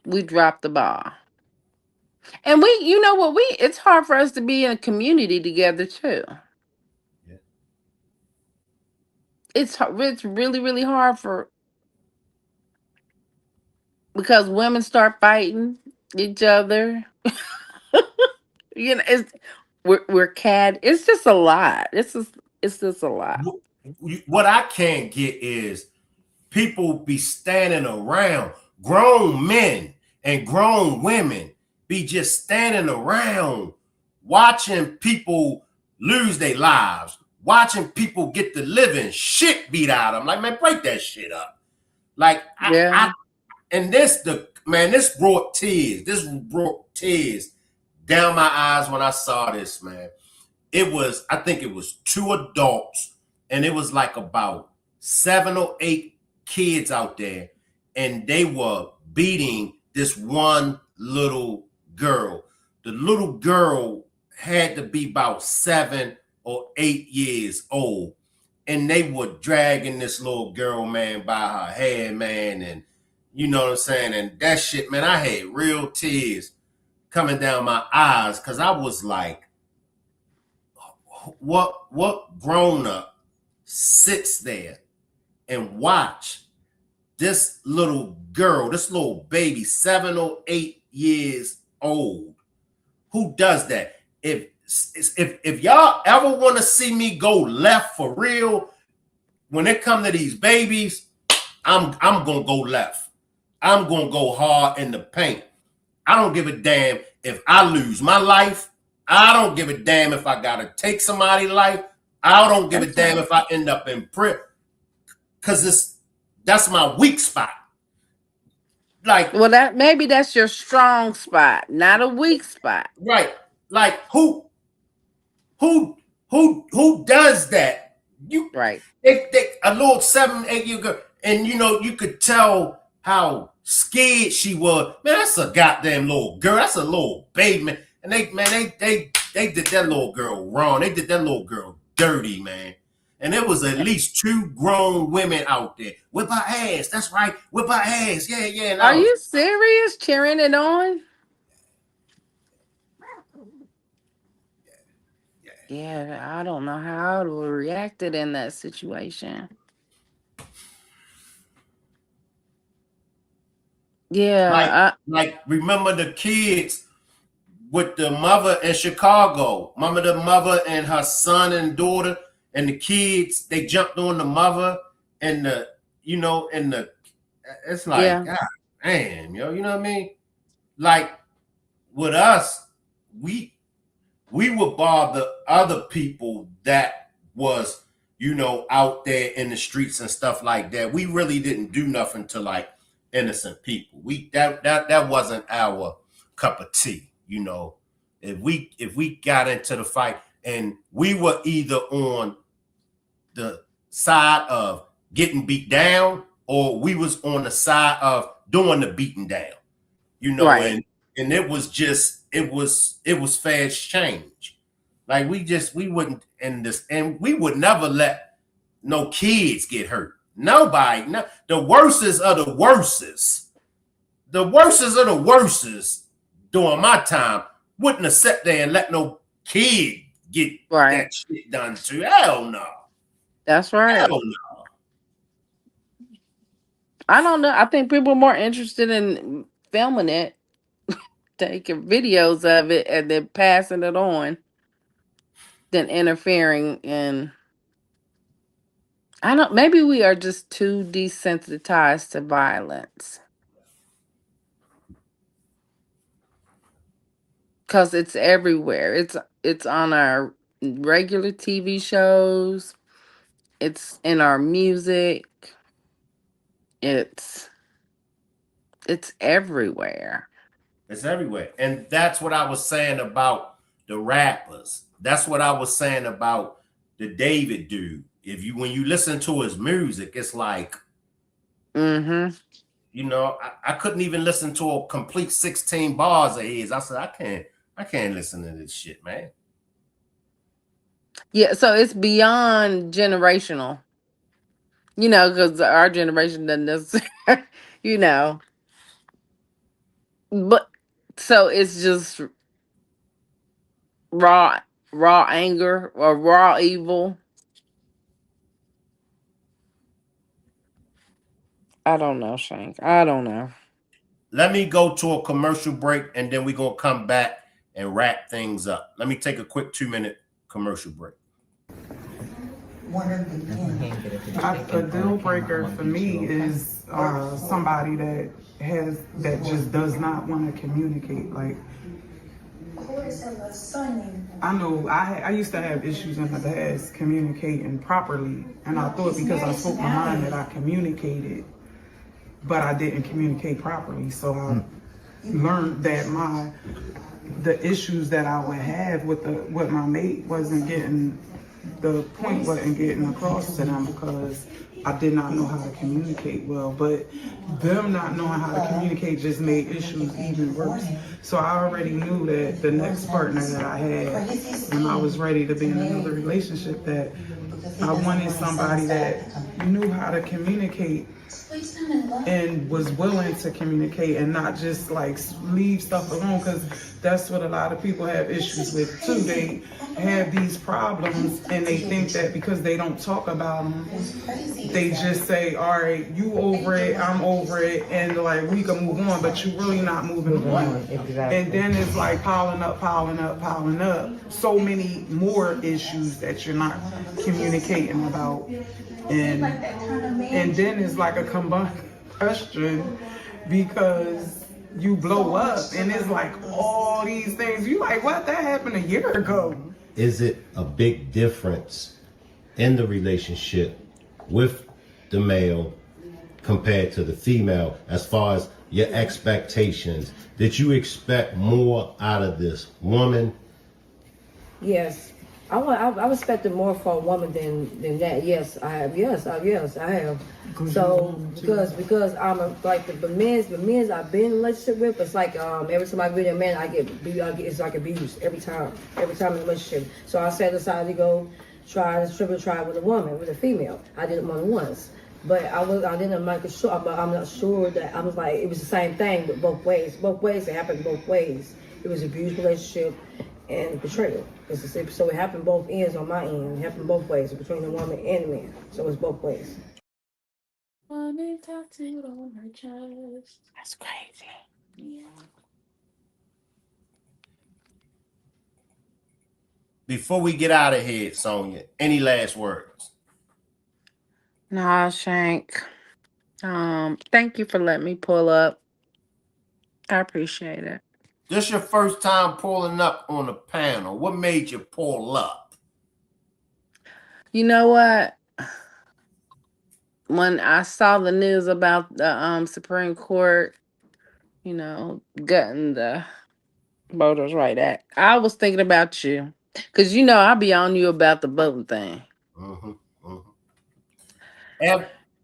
We dropped the ball. And it's hard for us to be in a community together too. Yeah. It's really, really hard because women start fighting each other. We're cat. It's just a lot. It's just a lot. What I can't get is people be standing around, grown men and grown women be just standing around watching people lose their lives, watching people get the living shit beat out of them. Like, man, break that shit up. Like, yeah. And this, man, this brought tears. This brought tears down my eyes when I saw this, man. I think it was 2 adults, and it was like about 7 or 8 kids out there, and they were beating this one little girl. The little girl had to be about 7 or 8 years old, and they were dragging this little girl, man, by her hair, man, and you know what I'm saying? And that shit, man, I had real tears coming down my eyes, because I was like, what grown up sits there and watch this little girl, this little baby, 7 or 8 years old? Who does that? If y'all ever want to see me go left for real, when it comes to these babies, I'm gonna go left. I'm gonna go hard in the paint. I don't give a damn if I lose my life. I don't give a damn if I gotta take somebody's life. I don't give a damn if I end up in prison, because that's my weak spot. Like, Well, maybe that's your strong spot, not a weak spot. right? Like, who does that? Right. A little 7, 8 year girl, and you know, you could tell how scared she was. Man, that's a goddamn little girl. That's a little baby, man. And they did that little girl wrong. They did that little girl dirty, man. And there was at least 2 grown women out there. Whip her ass. That's right. Whip her ass. Yeah, yeah. And Are you serious? Cheering it on? Yeah, I don't know how I would have reacted in that situation. Yeah. Like remember the kids with the mother in Chicago. Remember the mother and her son and daughter, and the kids, they jumped on the mother and it's like, Yeah. God damn, you know what I mean? Like, with us, we would bother other people that was, out there in the streets and stuff like that. We really didn't do nothing to like innocent people. That wasn't our cup of tea, If we got into the fight and we were either on the side of getting beat down, or we was on the side of doing the beating down, Right. and it was just it was fast change. Like we wouldn't and we would never let no kids get hurt. Nobody, no, the worstest of the worstest. The worstest of the worstest during my time wouldn't have sat there and let no kid get that shit done to. Hell no. That's right. Hell no. I don't know. I think people are more interested in filming it, taking videos of it, and then passing it on than interfering in. Maybe we are just too desensitized to violence. Because it's everywhere. It's on our regular TV shows. It's in our music. It's everywhere. It's everywhere. And that's what I was saying about the rappers. That's what I was saying about the David dude. When you listen to his music, it's like, I couldn't even listen to a complete 16 bars of his. I said, I can't listen to this shit, man. Yeah, so it's beyond generational. Because our generation doesn't necessarily, But so it's just raw anger or raw evil. I don't know, Shank. I don't know. Let me go to a commercial break, and then we're going to come back and wrap things up. Let me take a quick 2-minute commercial break. A deal breaker for me is somebody that just does not want to communicate. Like, I know I used to have issues in the past communicating properly, and I thought because I spoke my mind that I communicated. but I didn't communicate properly. So I learned that the issues that I would have with my mate the point wasn't getting across to them because I did not know how to communicate well. But them not knowing how to communicate just made issues even worse. So I already knew that the next partner that I had, when I was ready to be in another relationship, that I wanted somebody that knew how to communicate and was willing to communicate and not just like leave stuff alone, because that's what a lot of people have issues with too. They have these problems and they think that because they don't talk about them, they just say, all right, you over it, I'm over it, and like we can move on, but you're really not moving on. Exactly. And then it's like piling up. So many more issues that you're not communicating about. And then it's like a combustion because you blow up and it's like all these things. You like, what? That happened a year ago. Is it a big difference in the relationship with the male compared to the female as far as your expectations? Did you expect more out of this woman? Yes. I expected more for a woman than that. Yes, I have. Yes, I have. So because I'm like the men's I've been in a relationship with, it's like every time I meet a man, it's like abuse every time in the relationship. So I set aside to go try with a woman, with a female. I did it more than once, but I didn't make sure. But I'm not sure that I was like it was the same thing, but both ways. It happened both ways. It was an abused relationship and betrayal. So it happened both ends on my end. It happened both ways, between the woman and the man. So it's both ways. That's crazy. Yeah. Before we get out of here, Sonia, any last words? Nah, Shank. Thank you for letting me pull up. I appreciate it. This your first time pulling up on the panel. What made you pull up? You know what? When I saw the news about the Supreme Court, gutting the Voters' Right Act, I was thinking about you. Because I'll be on you about the voting thing.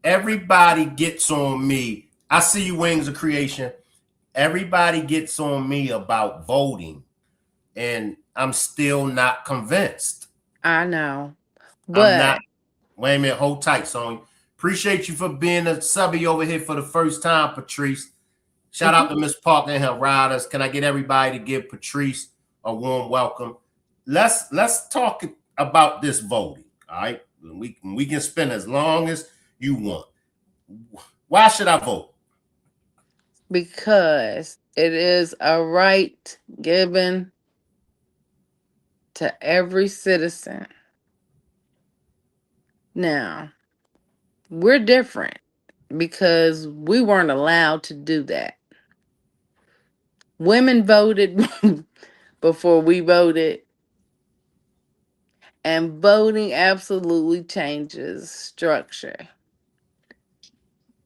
Everybody gets on me. I see you, Wings of Creation. Everybody gets on me about voting, and I'm still not convinced. I know, but I'm not. Wait a minute, hold tight, Sonya. Appreciate you for being a subby over here for the first time, Patrice. Shout out to Miss Parker and her riders. Can I get everybody to give Patrice a warm welcome? Let's talk about this voting. All right, we can spend as long as you want. Why should I vote? because it is a right given to every citizen. Now, we're different because we weren't allowed to do that. Women voted before we voted, and voting absolutely changes structure.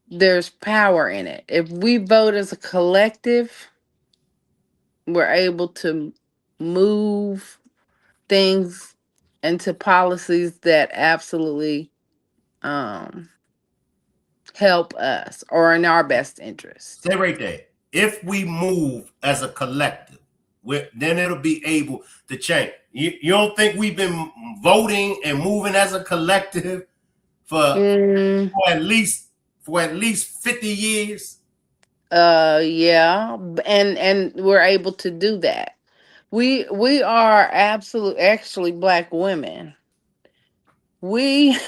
There's power in it. If we vote as a collective, we're able to move things into policies that absolutely help us or in our best interest. Stay right there. If we move as a collective, then it'll be able to change. You don't think we've been voting and moving as a collective for at least 50 years? Yeah, and we're able to do that. We are actually Black women. We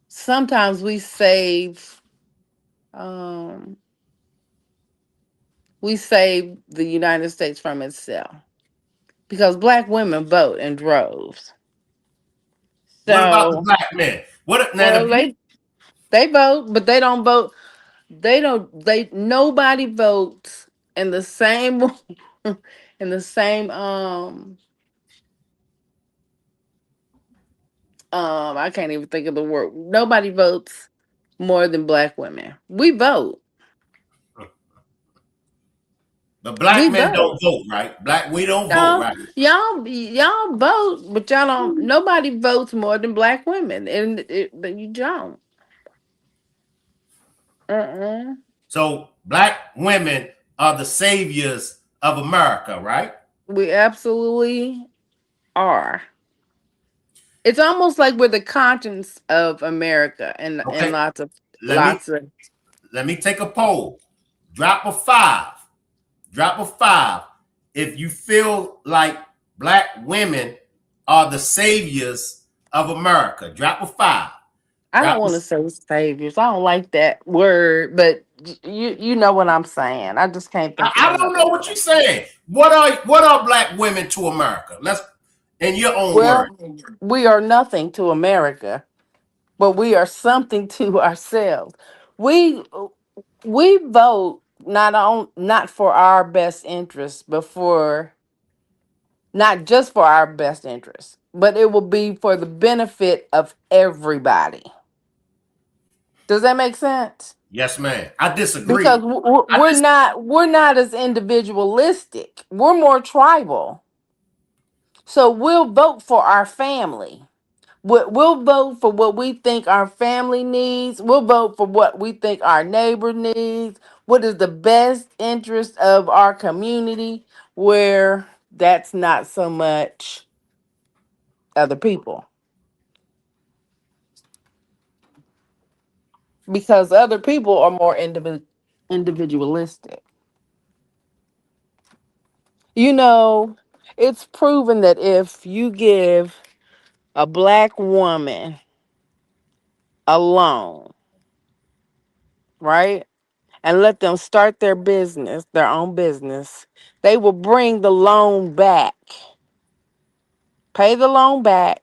sometimes we save the United States from itself because Black women vote in droves. So, what about the Black men? They vote, but they don't vote. Nobody votes in the same in the same I can't even think of the word. Nobody votes more than black women. We vote. But We black men vote. don't vote, right? We don't vote, No, right? y'all vote, but y'all don't. Nobody votes more than black women, but you don't. Uh-uh. So black women are the saviors of America, right? We absolutely are. It's almost like we're the conscience of America, and Okay. lots of Let me lots of. let me take a poll. Drop a five. Drop a five. If you feel like black women are the saviors of America, drop a five. I don't Drop a, want to say saviors. I don't like that word, but you know what I'm saying. I just can't think of I don't another know what word. you're saying. What are black women to America? Let's in your own Well, words. we are nothing to America, but we are something to ourselves. We we vote not for our best interest, but for not just for our best interest, but it will be for the benefit of everybody. Does that make sense? Yes, ma'am. I Because disagree. I we're dis- not as individualistic. We're more tribal. So we'll vote for our family. We'll vote for what we think our family needs. We'll vote for what we think our neighbor needs. What is the best interest of our community? Where that's not so much other people, because other people are more individualistic. You know, it's proven that if you give a black woman a loan, right, and let them start their own business, they will bring the loan back, pay the loan back,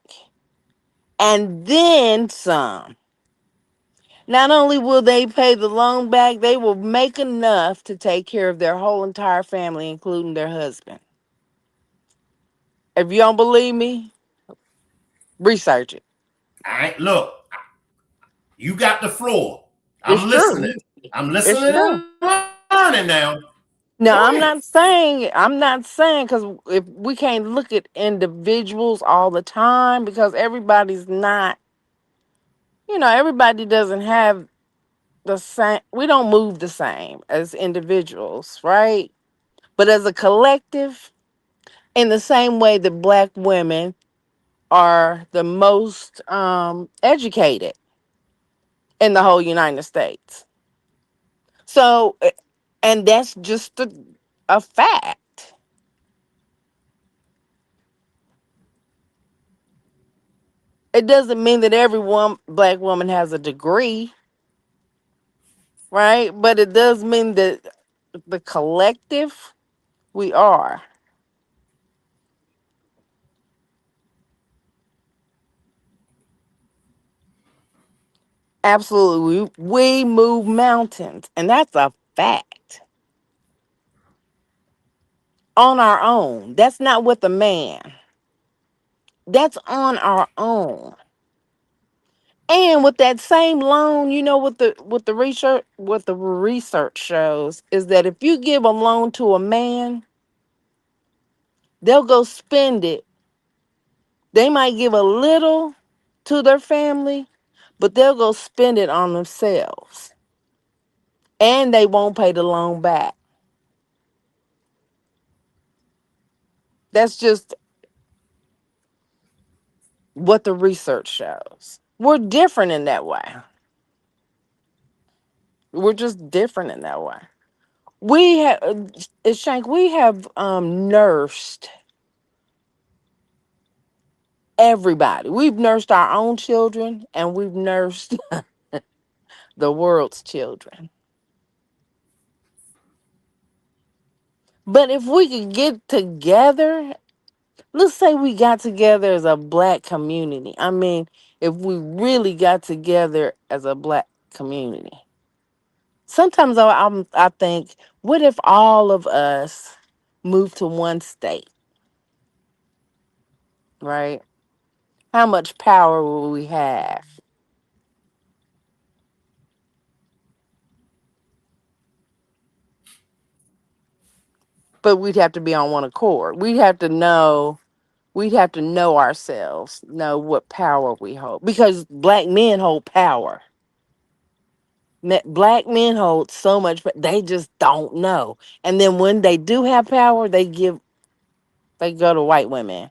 and then some. Not only will they pay the loan back, they will make enough to take care of their whole entire family, including their husband. If you don't believe me, research it. look, you got the floor. It's I'm true. listening. I'm It's listening true. and learning now. No, Go I'm ahead. not saying because if we can't look at individuals all the time, because everybody's not, everybody doesn't have the same. We don't move the same as individuals, right? But as a collective, in the same way that black women are the most educated in the whole United States. So, and that's just a fact. It doesn't mean that every one black woman has a degree, right? But it does mean that the collective we are. Absolutely. We move mountains, and that's a fact on our own. That's not with a man. That's on our own. And with that same loan, what the research shows is that if you give a loan to a man, they'll go spend it. They might give a little to their family, but they'll go spend it on themselves. And they won't pay the loan back. That's just what the research shows. We're different in that way. We're just different in that way. We have, Shank, we have nursed everybody. We've nursed our own children and we've nursed the world's children. But if we could get together, let's say we got together as a black community. I mean, if we really got together as a black community. Sometimes I think, what if all of us moved to one state, right? How much power will we have? but we'd have to be on one accord. We'd have to know ourselves, know what power we hold, because black men hold power. Black men hold so much, but they just don't know. And then when they do have power, they go to white women.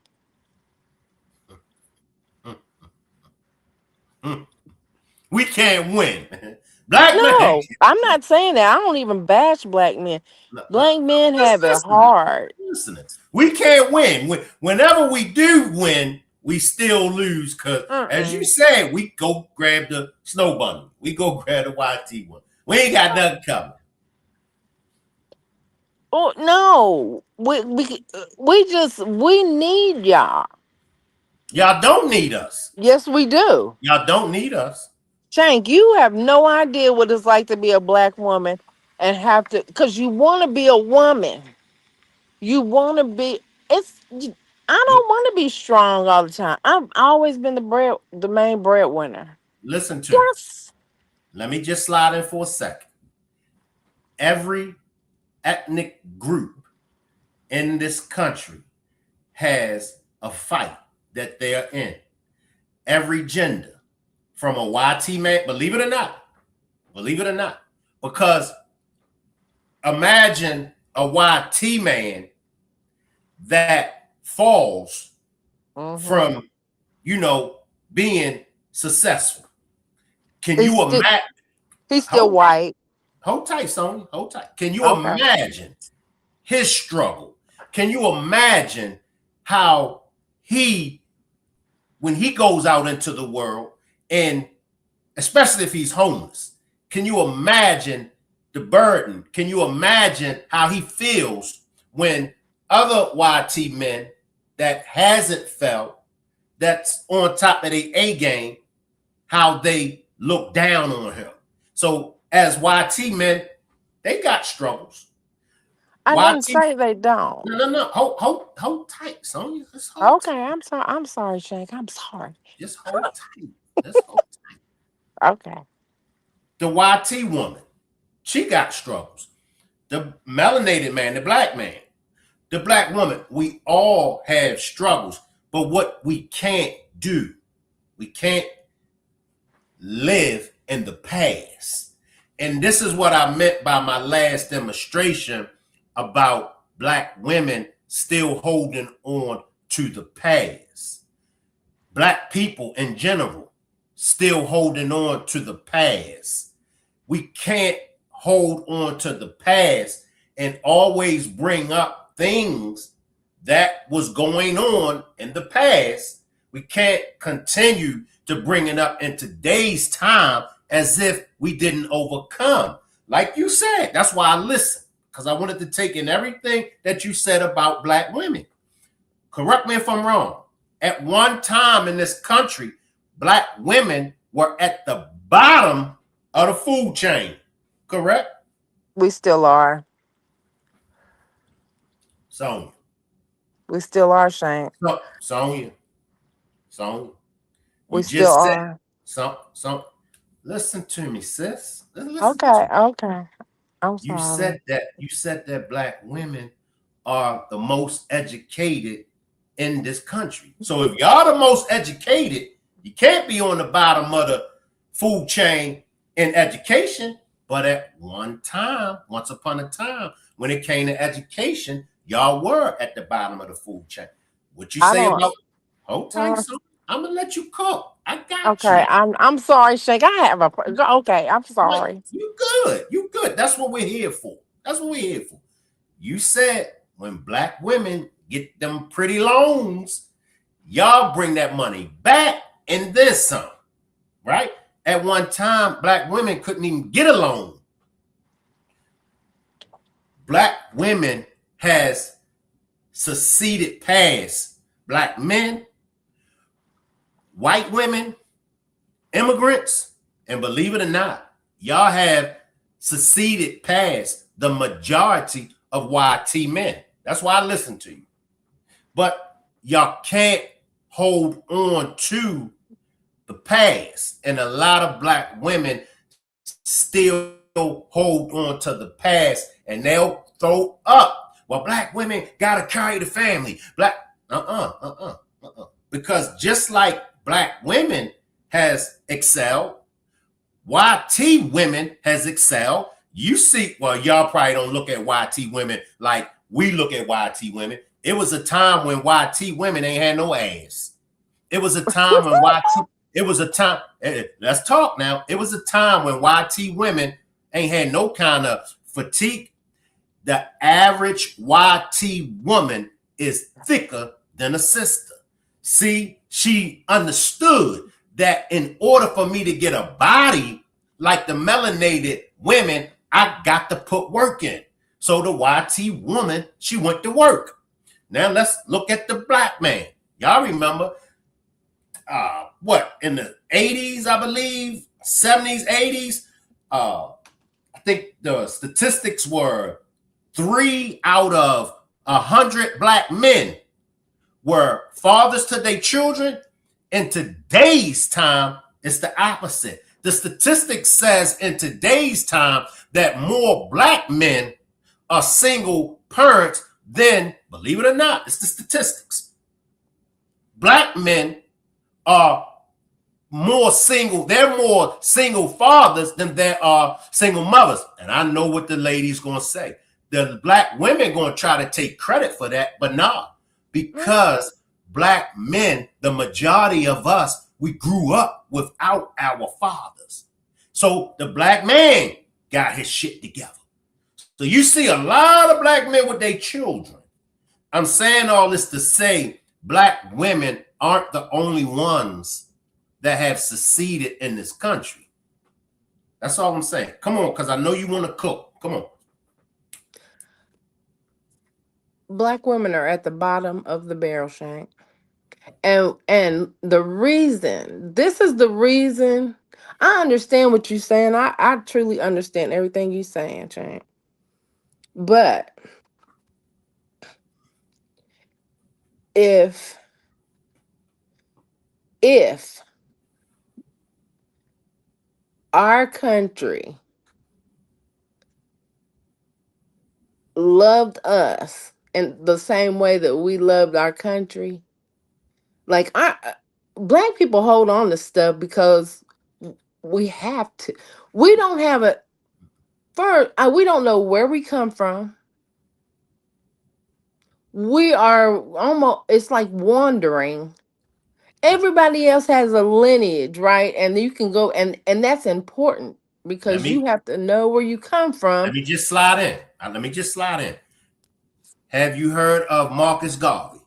We can't win. Black men. No, I'm not saying that. I don't even bash black men. No, Black men have it listen, hard. listen. We can't win. Whenever we do win, we still lose. Because, as you said, we go grab the snow bunny. We go grab the YT one. We ain't got nothing coming. Oh no, we need y'all. Y'all don't need us. Yes, we do. Y'all don't need us. Shank, you have no idea what it's like to be a black woman and have to, because you want to be a woman. You want to be. I don't want to be strong all the time. I've always been the main breadwinner. Listen to me. Yes. Let me just slide in for a second. Every ethnic group in this country has a fight that they are in. Every gender, from a YT man, believe it or not, because imagine a YT man that falls from, being successful. Can you imagine? He's still white. Hold tight, Sonia. Hold tight. Can you imagine his struggle? Can you imagine how when he goes out into the world, and especially if he's homeless, can you imagine the burden? Can you imagine how he feels when other YT men that hasn't felt, that's on top of their A game, how they look down on him? So as YT men, they got struggles. I didn't say they don't. No. Hold tight, Sonia. Okay, I'm sorry, Shank. I'm sorry. Just hold tight. Just hold tight. Okay. The YT woman, she got struggles. The melanated man, the black man, the black woman, we all have struggles. But what we can't do, we can't live in the past. And this is what I meant by my last demonstration about black women still holding on to the past. Black people in general still holding on to the past. We can't hold on to the past and always bring up things that was going on in the past. We can't continue to bring it up in today's time as if we didn't overcome. Like you said, that's why I listened, because I wanted to take in everything that you said about black women. Correct me if I'm wrong. At one time in this country, black women were at the bottom of the food chain. Correct? We still are. Sonia. We still are, Shank. Sonia. We still are. Listen to me, sis. Okay. I'm sorry. You said that black women are the most educated in this country. So if y'all the most educated, you can't be on the bottom of the food chain in education. But at once upon a time, when it came to education, y'all were at the bottom of the food chain. What you say about? Hold tight, son. I'm gonna let you cook. I got you. Okay, I'm sorry, Shake. I have a okay. I'm sorry. You good. That's what we're here for. You said when black women get them pretty loans, y'all bring that money back and then some, right? At one time, black women couldn't even get a loan. Black women has succeeded past black men, white women, immigrants, and believe it or not, y'all have succeeded past the majority of YT men. That's why I listen to you. But y'all can't hold on to the past. And a lot of black women still hold on to the past, and they'll throw up well, black women gotta carry the family. Because just like black women has excelled, YT women has excelled. You see, well, y'all probably don't look at YT women like we look at YT women. It was a time when YT women ain't had no ass. It was a time when let's talk now. It was a time when YT women ain't had no kind of fatigue. The average YT woman is thicker than a sister. See, she understood that in order for me to get a body like the melanated women, I got to put work in. So the YT woman, she went to work. Now let's look at the black man. Y'all remember what, in the 80s, I believe, 70s, 80s, I think the statistics were 3 out of 100 black men were fathers to their children. In today's time, it's the opposite. The statistics says in today's time that more black men are single parents than, believe it or not, it's the statistics. Black men are more single, they're more single fathers than there are single mothers. And I know what the lady's gonna say. The black women gonna try to take credit for that, but nah, because black men, the majority of us, we grew up without our fathers. So the black man got his shit together. So you see a lot of black men with their children. I'm saying all this to say black women aren't the only ones that have succeeded in this country. That's all I'm saying. Come on, because I know you want to cook. Come on. Black women are at the bottom of the barrel, Shank. And the reason, this is the reason, I understand what you're saying. I truly understand everything you're saying, Shank. But if our country loved us in the same way that we loved our country, like black people hold on to stuff because we have to. We don't have it. First, we don't know where we come from. We are almost, it's like wandering. Everybody else has a lineage, right? And you can go, and that's important because you have to know where you come from. Let me just slide in. Have you heard of Marcus Garvey,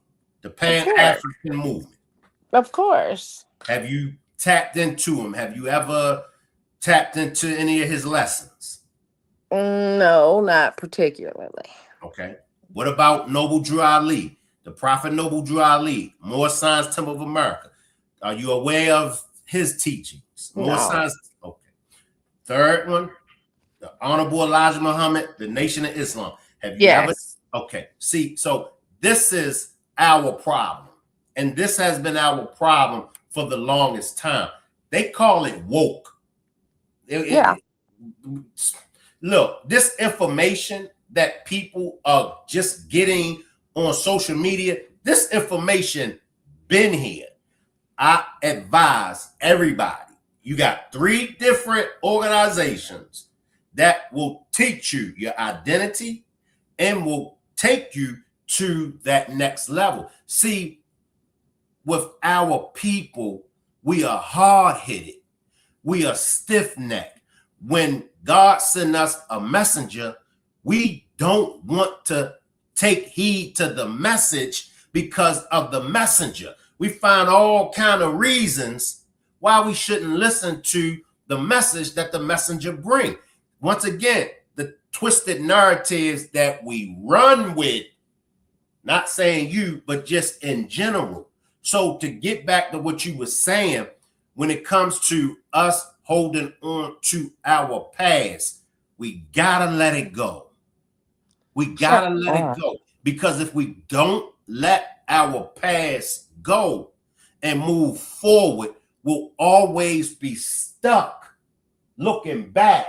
the Pan-African movement? Of course. Have you tapped into him? Have you ever tapped into any of his lessons? No, not particularly. Okay. What about Noble Drew Ali, the Prophet Noble Drew Ali, More Science Temple of America? Are you aware of his teachings? More Science. Okay. Third one, the Honorable Elijah Muhammad, the Nation of Islam. Have you ever? Okay. See, so this is our problem. And this has been our problem for the longest time. They call it woke. Look, this information that people are just getting on social media, this information been here. I advise everybody, you got 3 different organizations that will teach you your identity and will take you to that next level. See, with our people, we are hard-headed. We are stiff-necked. When God sent us a messenger, we don't want to take heed to the message because of the messenger. We find all kind of reasons why we shouldn't listen to the message that the messenger brings. Once again, the twisted narratives that we run with, not saying you, but just in general. So to get back to what you were saying, when it comes to us holding on to our past, we gotta let it go. We gotta let it go. Because if we don't let our past go and move forward, we'll always be stuck looking back.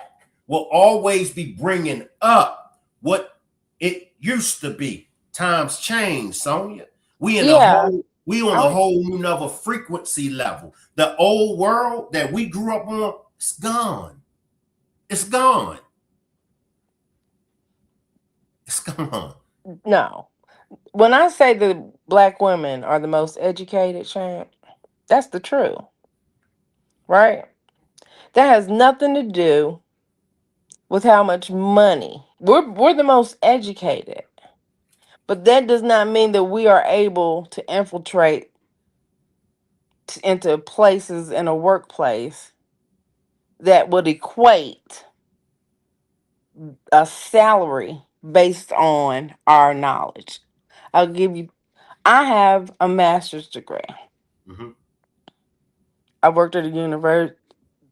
We'll always be bringing up what it used to be. Times change, Sonia. We on Yeah. a whole new another frequency level. The old world that we grew up on, it's gone. It's gone. It's gone. No. When I say the black women are the most educated, champ, that's the truth, right? That has nothing to do with how much money. We're the most educated. But that does not mean that we are able to infiltrate into places in a workplace that would equate a salary based on our knowledge. I'll give you, I have a master's degree. Mm-hmm. I worked at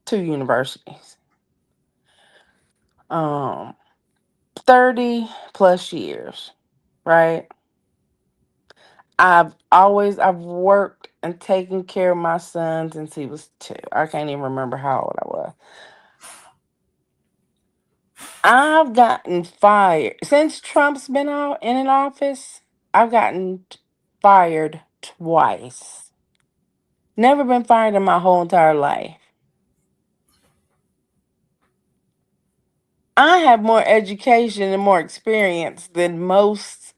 two universities. 30 plus years, right? I've worked and taken care of my son since he was 2. I can't even remember how old I was. I've gotten fired since Trump's been out in office. I've gotten fired twice. Never been fired in my whole entire life. I have more education and more experience than most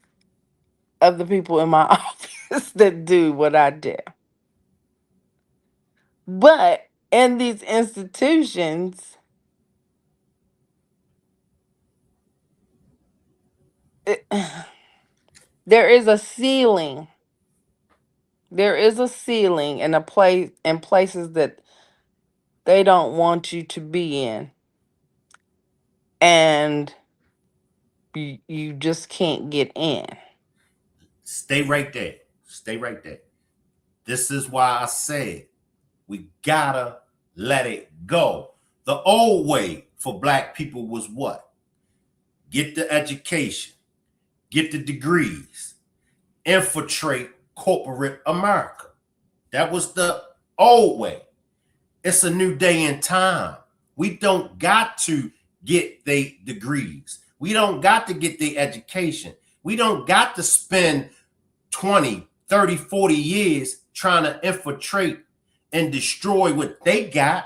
of the people in my office that do what I do. But in these institutions, it, there is a ceiling. There is a ceiling and a place in places that they don't want you to be in. And you just can't get in. Stay right there. Stay right there. This is why I said we gotta let it go. The old way for black people was what? Get the education, get the degrees, infiltrate corporate America. That was the old way. It's a new day and time. We don't got to get the degrees. We don't got to get the education. We don't got to spend 20, 30, 40 years trying to infiltrate and destroy what they got.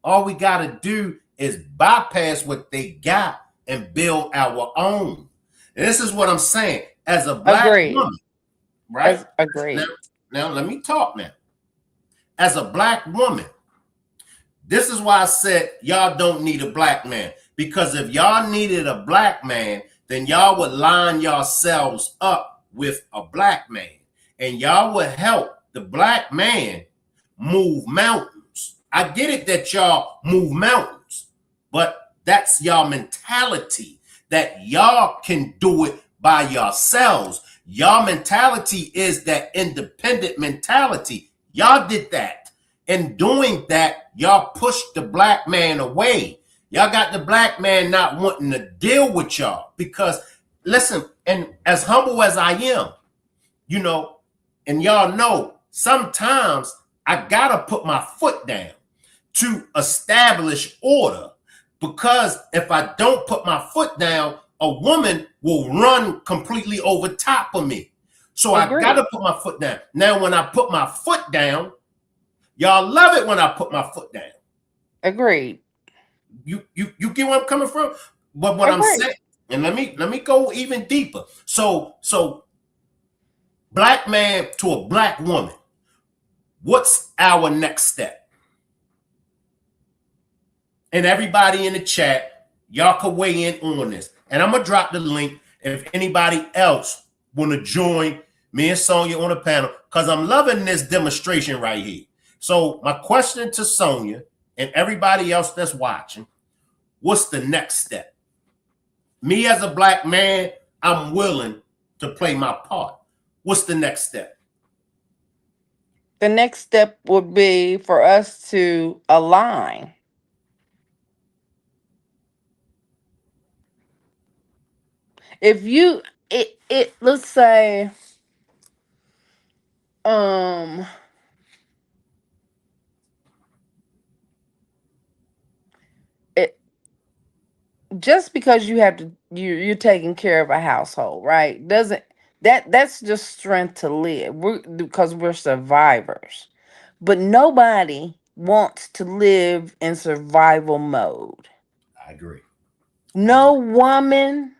All we got to do is bypass what they got and build our own. And this is what I'm saying. As a black Agreed. woman, right? Agreed. Now let me talk now. As a black woman, this is why I said y'all don't need a black man. Because if y'all needed a black man, then y'all would line yourselves up with a black man. And y'all would help the black man move mountains. I get it that y'all move mountains, but that's y'all mentality, that y'all can do it by yourselves. Y'all mentality is that independent mentality. Y'all did that. In doing that, y'all pushed the black man away. Y'all got the black man not wanting to deal with y'all because, listen, and as humble as I am, you know, and y'all know, sometimes I gotta put my foot down to establish order, because if I don't put my foot down, a woman will run completely over top of me. So Agreed. I gotta put my foot down. Now, when I put my foot down, y'all love it when I put my foot down. Agreed. You get where I'm coming from? But what I'm saying, and let me go even deeper. So black man to a black woman, what's our next step? And everybody in the chat, y'all can weigh in on this. And I'm gonna drop the link if anybody else want to join me and Sonia on the panel, because I'm loving this demonstration right here. So my question to Sonia and everybody else that's watching, what's the next step? Me as a black man, I'm willing to play my part. What's the next step? The next step would be for us to align. If you it let's say it just because you have to you're taking care of a household, right? Doesn't that's just strength to live. Because we're survivors. But nobody wants to live in survival mode. I agree. No woman,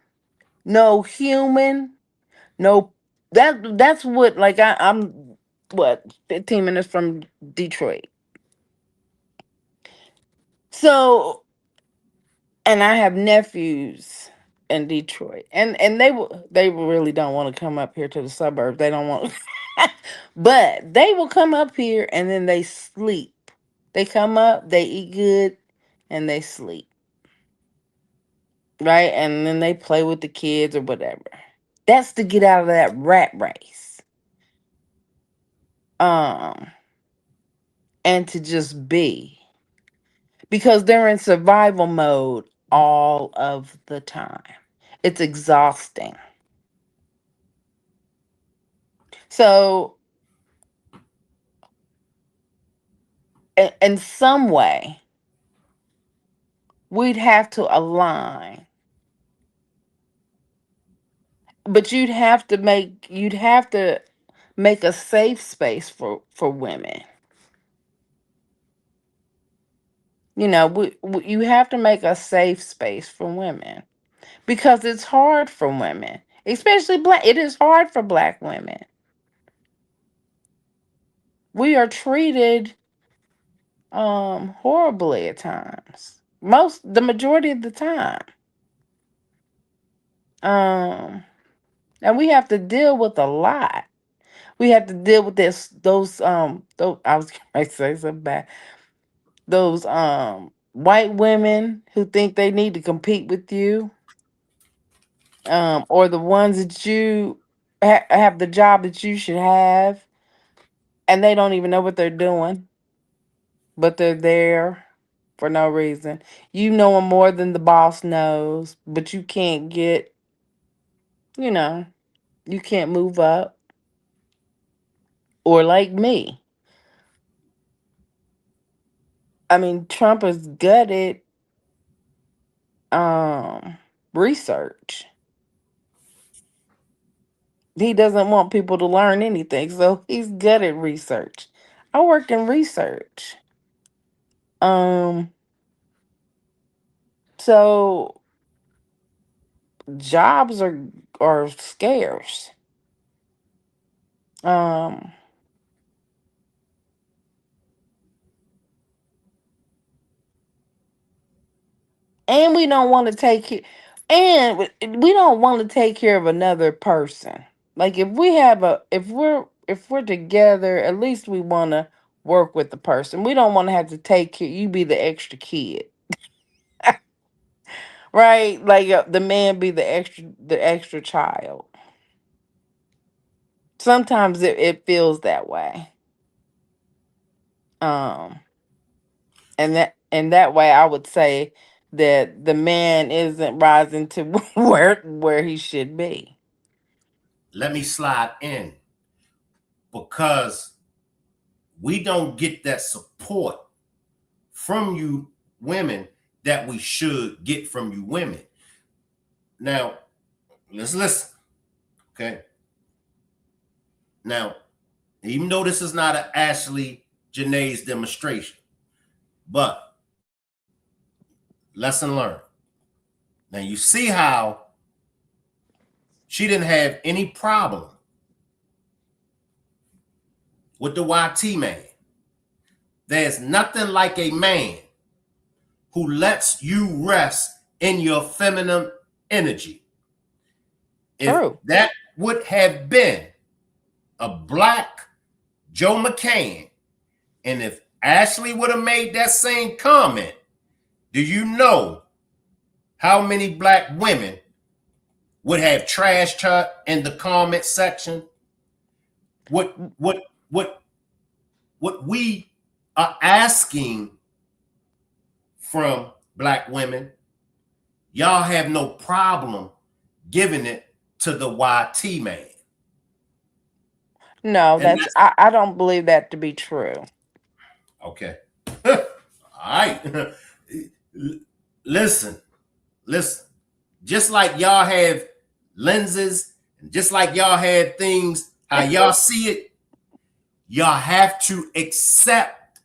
no human, no that's what like I'm what 15 minutes from Detroit. So and I have nephews in Detroit, and they really don't want to come up here to the suburbs. They don't want, but they will come up here and then they sleep. They come up, they eat good, and they sleep, right? And then they play with the kids or whatever. That's to get out of that rat race, um, and to just be because they're in survival mode all of the time. It's exhausting. So, in some way, we'd have to align, but you'd have to make a safe space for women. You know, you have to make a safe space for women because it's hard for women, especially black. It is hard for black women. We are treated horribly at times. The majority of the time. Um and we have to deal with a lot. We have to deal with those I was going to say something bad. Those white women who think they need to compete with you, or the ones that you have the job that you should have, and they don't even know what they're doing, but they're there for no reason. You know them more than the boss knows, but you can't get, you know, you can't move up. Or like me. I mean, Trump has gutted um research. He doesn't want people to learn anything, so he's gutted research. I work in research. Um so jobs are scarce. Um and we don't want to take care and we don't want to take care of another person. Like if we're together, at least we want to work with the person. We don't want to have to take care, you be the extra kid. Right? Like the man be the extra child. Sometimes it feels that way. Um and that way I would say that the man isn't rising to where he should be. Let me slide in because we don't get that support from you women that we should get from you women. Now, let's listen. Okay. Now, even though this is not an Ashley Janae's demonstration, but lesson learned. Now, you see how she didn't have any problem with the YT man. There's nothing like a man who lets you rest in your feminine energy. True. If that would have been a black Joe McCann, and if Ashley would have made that same comment, do you know how many black women would have trashed her in the comment section? What we are asking from black women, y'all have no problem giving it to the YT man. No, I don't believe that to be true. Okay. All right. Listen. listen, just like y'all have lenses, and just like y'all had things, how y'all see it, y'all have to accept.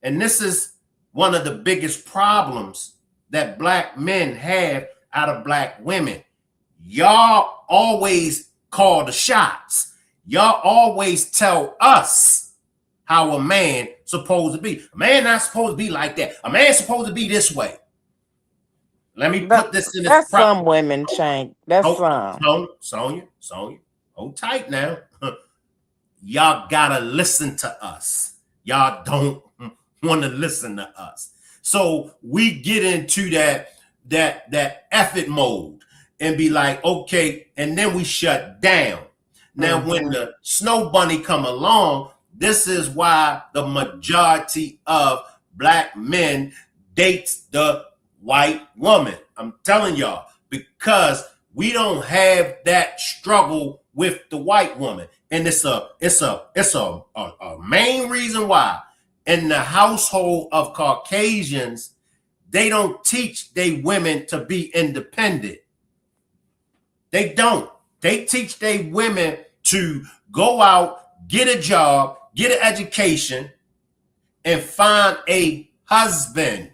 And this is one of the biggest problems that black men have out of black women. Y'all always call the shots. Y'all always tell us how a man supposed to be. A man not supposed to be like that. A man supposed to be this way. Let me put this in this. That's some women, Shank. That's some. Sonia, hold tight now. Y'all gotta listen to us. Y'all don't want to listen to us. So we get into that effort mode and be like, okay, and then we shut down. Now, when the snow bunny come along, this is why the majority of black men dates the white woman. I'm telling y'all, because we don't have that struggle with the white woman. And it's a main reason why in the household of Caucasians, they don't teach their women to be independent. They don't. They teach their women to go out, get a job, get an education, and find a husband.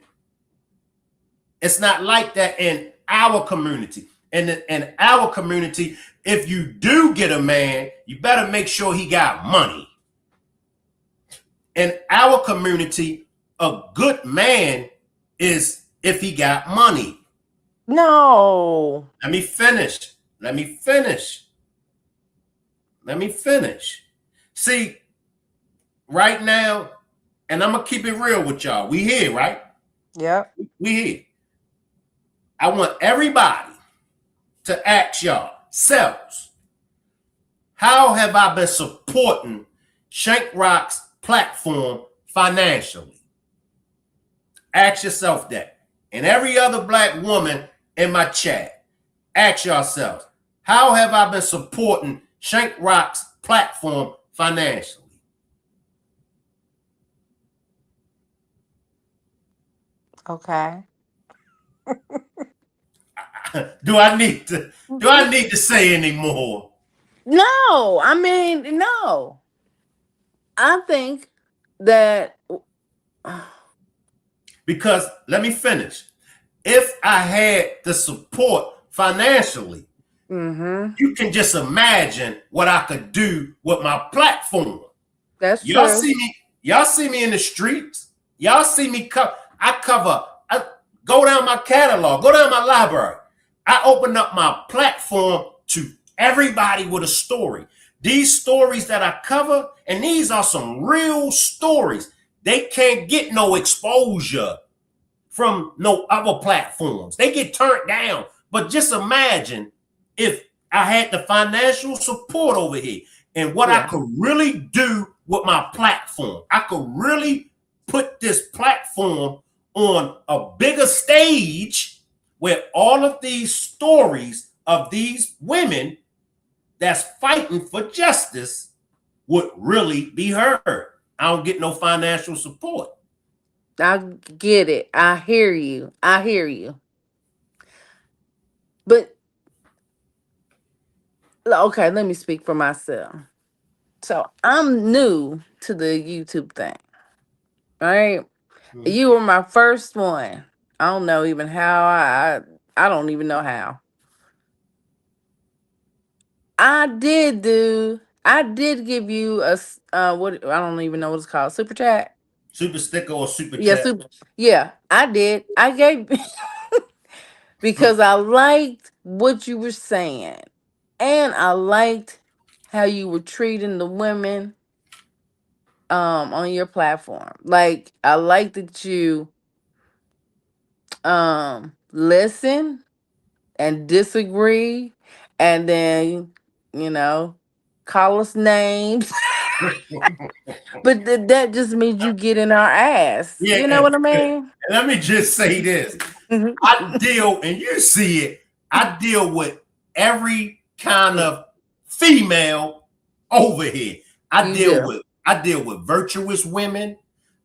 It's not like that in our community. In our community, if you do get a man, you better make sure he got money. In our community, a good man is if he got money. No. Let me finish. See, right now, and I'm going to keep it real with y'all. We here, right? Yep. We here. I want everybody to ask y'all selves, how have I been supporting Shank Rock's platform financially? Ask yourself that. And every other black woman in my chat, ask yourselves, how have I been supporting Shank Rock's platform financially? Okay. Do I need to say any more? No, I mean, no. I think that Because let me finish. If I had the support financially, you can just imagine what I could do with my platform. that's Y'all true. see me in the streets. Y'all see me I go down my catalog, go down my library. I open up my platform to everybody with a story. These stories that I cover, and these are some real stories. They can't get no exposure from no other platforms. They get turned down. But just imagine if I had the financial support over here and what I could really do with my platform. I could really put this platform on a bigger stage where all of these stories of these women that's fighting for justice would really be heard. I don't get no financial support. I get it. I hear you. But okay, let me speak for myself. So I'm new to the YouTube thing, right? You were my first one. I don't know even how. I don't even know how. I did give you a what, I don't even know what it's called, super chat. Super sticker or super Yeah, chat? yeah, I did. I gave because I liked what you were saying, and I liked how you were treating the women on your platform. Like, I like that you listen and disagree, and then call us names. But that just means you get in our ass. Yeah, You know what I mean? Let me just say this. I deal, and you see it, I deal with every kind of female over here. I deal with virtuous women.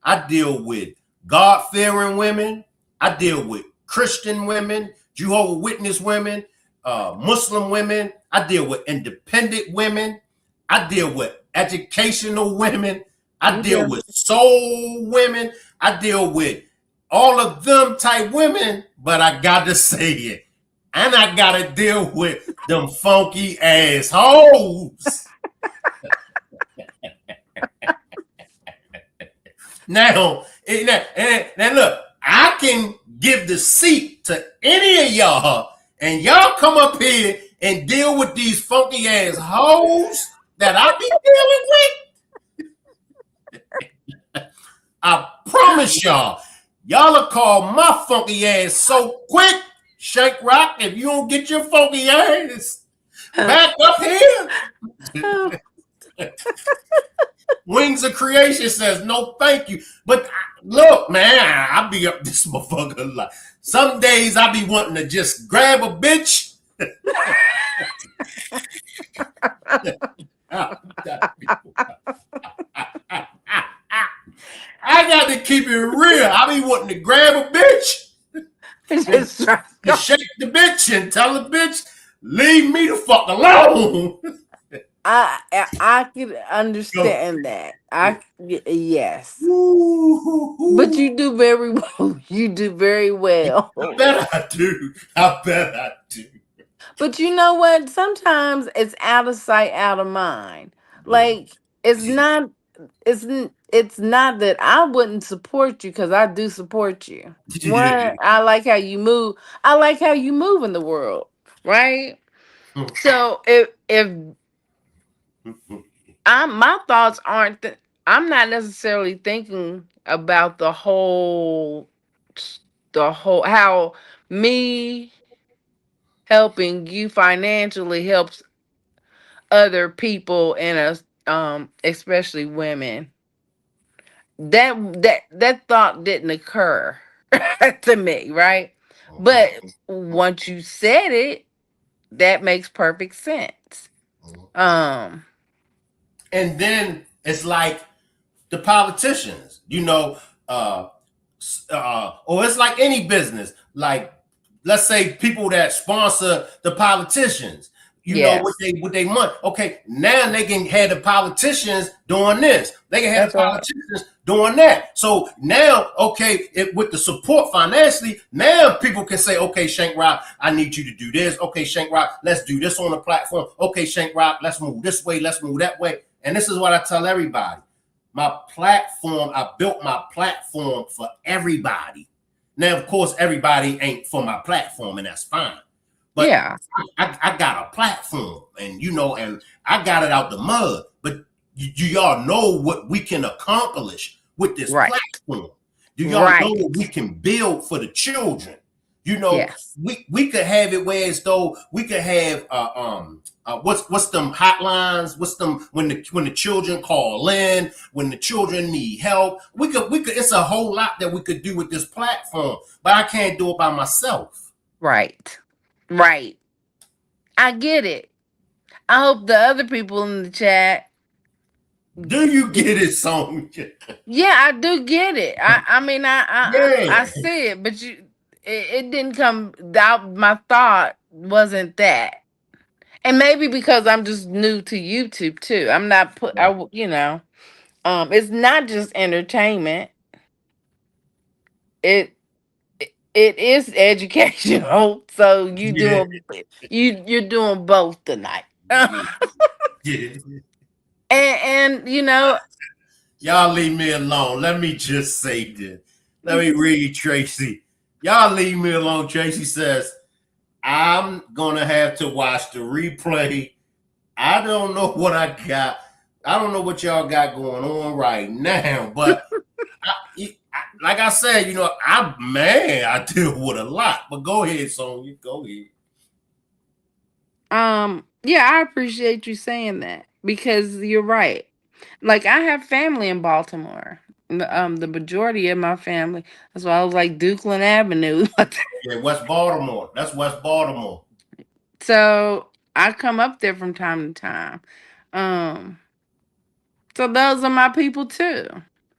I deal with God-fearing women. I deal with Christian women, Jehovah's Witness women, Muslim women. I deal with independent women. I deal with educational women. I deal with soul women. I deal with all of them type women, but I got to say it. And I got to deal with them funky ass hoes. Now look, I can give the seat to any of y'all, and y'all come up here and deal with these funky ass hoes that I be dealing with. I promise y'all will call my funky ass so quick, Shake Rock, if you don't get your funky ass back up here. Wings of Creation says no thank you. But look, man, I be up this motherfucker like some days I be wanting to just grab a bitch. I got to keep it real. I be wanting to grab a bitch and shake the bitch and tell the bitch, leave me the fuck alone. I can understand that. Yes. But you do very well. You do very well. I bet I do. But you know what? Sometimes it's out of sight, out of mind. Like it's not that I wouldn't support you, because I do support you. One, I like how you move. I like how you move in the world, right? So if my thoughts aren't I'm not necessarily thinking about the whole how me helping you financially helps other people in a especially women. That thought didn't occur to me, right? But once you said it, that makes perfect sense. And then it's like the politicians, or it's like any business. Like, let's say people that sponsor the politicians, what they want. Okay, now they can have the politicians doing this. They can have the politicians doing that. So now, okay, with the support financially, now people can say, okay, Shank Rock, I need you to do this. Okay, Shank Rock, let's do this on the platform. Okay, Shank Rock, let's move this way, let's move that way. And this is what I tell everybody. My platform, I built my platform for everybody. Now, of course, everybody ain't for my platform, and that's fine. But yeah, I got a platform, and and I got it out the mud. But y'all know what we can accomplish with this platform. Do y'all know what we can build for the children? We could have it where as though we could have what's them hotlines? What's them when the children call in, when the children need help? We could it's a whole lot that we could do with this platform, but I can't do it by myself. Right. I get it. I hope the other people in the chat. Do you get it, Sonia? Yeah, I do get it. I see it, but it didn't come out. My thought wasn't that. And maybe because I'm just new to YouTube too. I'm not it's not just entertainment. It is educational. So you're doing both tonight. And y'all leave me alone. Let me just say this. Let me read Tracy. Y'all leave me alone. Tracy says, I'm gonna have to watch the replay. I don't know what I got. I don't know what y'all got going on right now, but like I said, I deal with a lot. But go ahead, Sonia. Go ahead. Yeah, I appreciate you saying that, because you're right. Like, I have family in Baltimore. The majority of my family. That's why I was like Dukeland Avenue. Yeah, West Baltimore. That's West Baltimore. So I come up there from time to time. So those are my people too.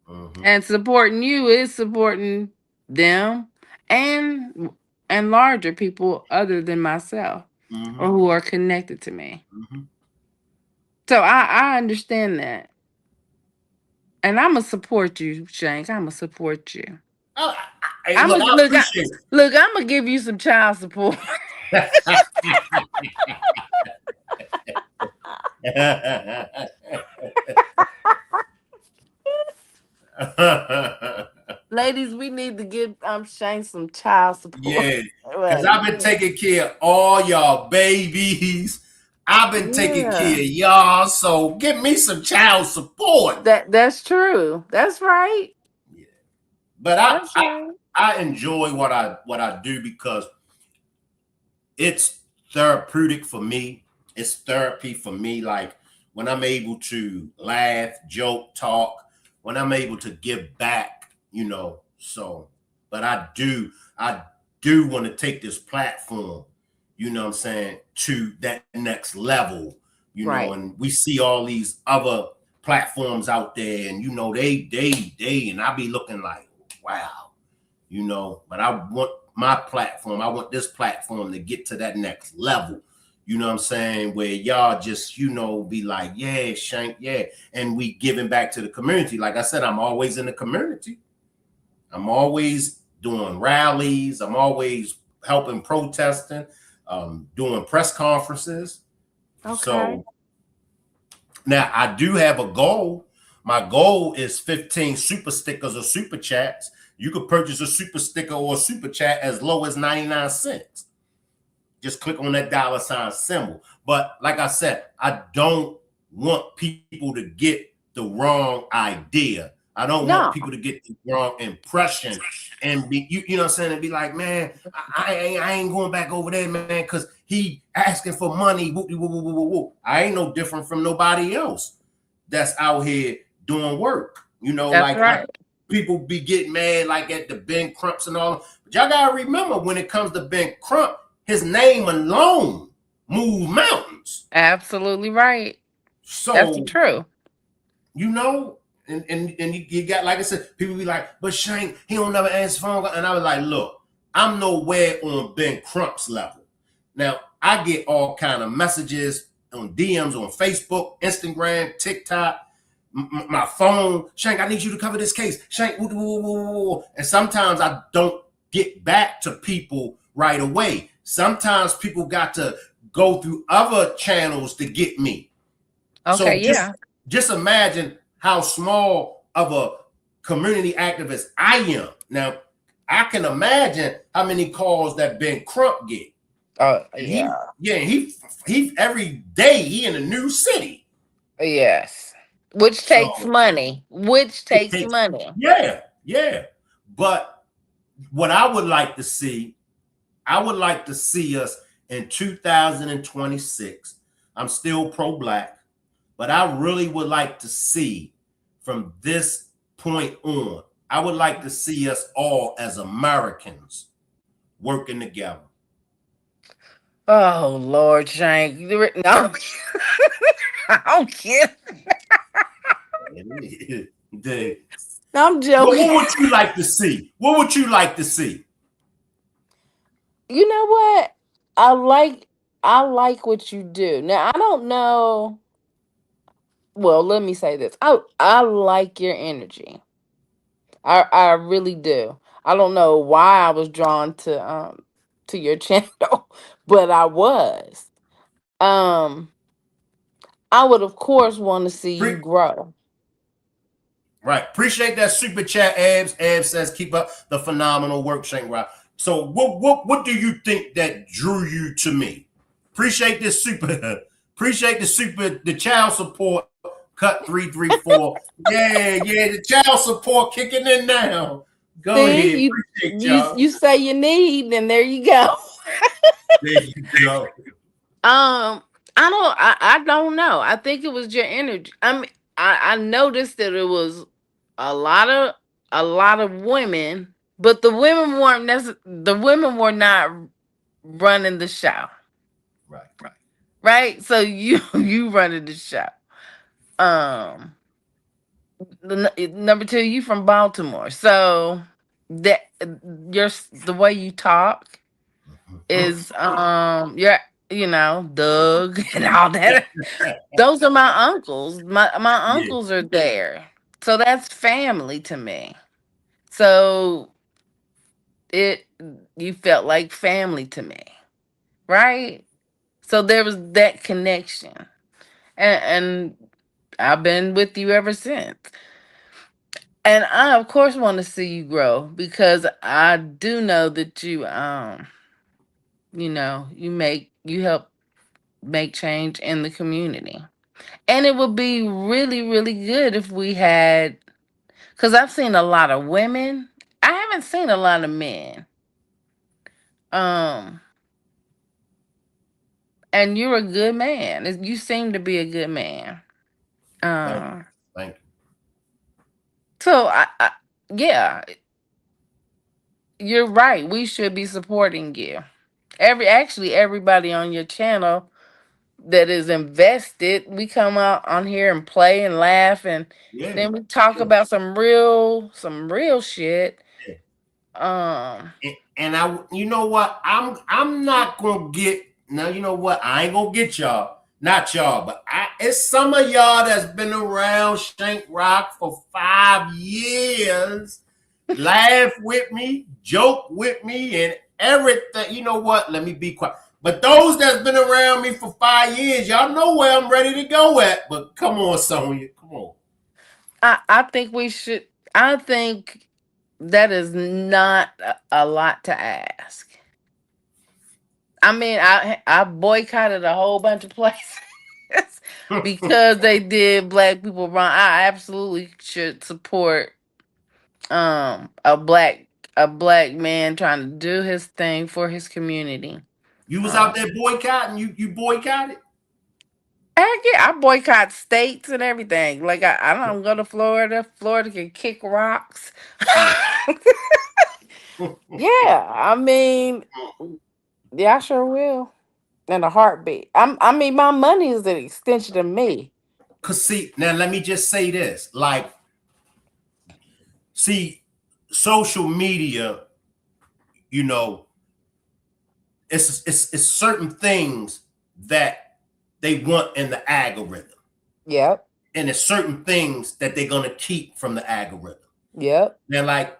Mm-hmm. And supporting you is supporting them and and larger people other than myself Mm-hmm. or who are connected to me. Mm-hmm. So I understand that. And I'm going to support you, Shank. I'm going to support you. Hey, look, I appreciate it. Look, I'm going to give you some child support. Ladies, we need to give Shank some child support. Yeah, because I've been taking care of all y'all babies. I've been taking care of y'all, so give me some child support. That's true. That's right. Yeah. But I enjoy what I do because it's therapeutic for me. It's therapy for me. Like when I'm able to laugh, joke, talk, when I'm able to give back, you know. So, but I do want to take this platform, you know what I'm saying, to that next level, you know, and we see all these other platforms out there, and you know, they and I be looking like, wow, you know, but I want my platform, I want this platform to get to that next level. You know what I'm saying? Where y'all just, you know, be like, yeah, Shank, yeah. And we giving back to the community. Like I said, I'm always in the community. I'm always doing rallies. I'm always helping protesting, doing press conferences. Okay. So now I do have a goal. My goal is 15 super stickers or super chats. You could purchase a super sticker or a super chat as low as 99 cents. Just click on that $ symbol. But like I said, I don't want people to get the wrong idea. I don't want people to get the wrong impression and be, you know what I'm saying, and be like, man, I ain't going back over there, man, because he asking for money. Woo, woo, woo, woo, woo. I ain't no different from nobody else that's out here doing work. You know, that's like people be getting mad like at the Ben Crumps and all. But y'all gotta remember, when it comes to Ben Crump, his name alone moves mountains. Absolutely right. So that's true. You know, and you got, like I said, people be like, but Shank, he don't never answer phone. And I was like, look, I'm nowhere on Ben Crump's level. Now, I get all kind of messages on DMs on Facebook, Instagram, TikTok, my phone. Shank, I need you to cover this case. Shank, woo, woo, woo, woo. And sometimes I don't get back to people right away. Sometimes people got to go through other channels to get me. Okay, so just imagine how small of a community activist I am. Now, I can imagine how many calls that Ben Crump get. He every day he in a new city. Yes, which takes money. Which takes money. Yeah. But what I would like to see, us in 2026. I'm still pro-Black, but I really would like to see from this point on, I would like to see us all as Americans working together. Oh, Lord, Shank. No, I don't care. I'm joking. What would you like to see? What would you like to see? You know what? I like what you do. Now, I don't know. Well, let me say this. I like your energy. I really do. I don't know why I was drawn to your channel, but I was. I would of course want to see you grow. Right. Appreciate that super chat, Abs. Abs says keep up the phenomenal work, Shank Rock. So what do you think that drew you to me? Appreciate this super. Appreciate the child support. Cut 334. Yeah, the child support kicking in now. Go ahead. You say you need, and there you go. There you go. I don't know. I think it was your energy. I mean, I noticed that it was a lot of women, but the women were not running the show. Right. So you running the show. Number two, you from Baltimore, so that the way you talk, is Doug and all that. Those are my uncles. My Yeah. uncles are there. So that's family to me. So you felt like family to me. Right? So there was that connection. And I've been with you ever since. And I of course want to see you grow because I do know that you help make change in the community. And it would be really, really good if we had, because I've seen a lot of women. I haven't seen a lot of men. Um, and you're a good man. You seem to be a good man. Thank you. Uh, Thank you. so yeah, you're right. We should be supporting you. Everybody on your channel that is invested, we come out on here and play and laugh, and Yeah. then we talk Yeah. about some real shit. Yeah. Um, And you know what? I'm not gonna get now. You know what? I ain't gonna get y'all, not y'all, but it's some of y'all that's been around Shank Rock for 5 years. Laugh with me, joke with me, and everything. You know what? Let me be quiet. But those that's been around me for 5 years, y'all know where I'm ready to go at. But come on, Sonia, come on. I think we should. I think that is not a lot to ask. I mean, I boycotted a whole bunch of places because they did black people wrong. I absolutely should support a black man trying to do his thing for his community. You was out there boycotting. You boycotted. Heck yeah, I boycott states and everything. Like I don't go to Florida. Florida can kick rocks. Yeah, I mean, yeah, I sure will. In a heartbeat. I mean, my money is an extension of me. Cause see, now let me just say this. Like, see, social media, you know, it's certain things that they want in the algorithm. Yep. And it's certain things that they're gonna keep from the algorithm. Yep. They're like,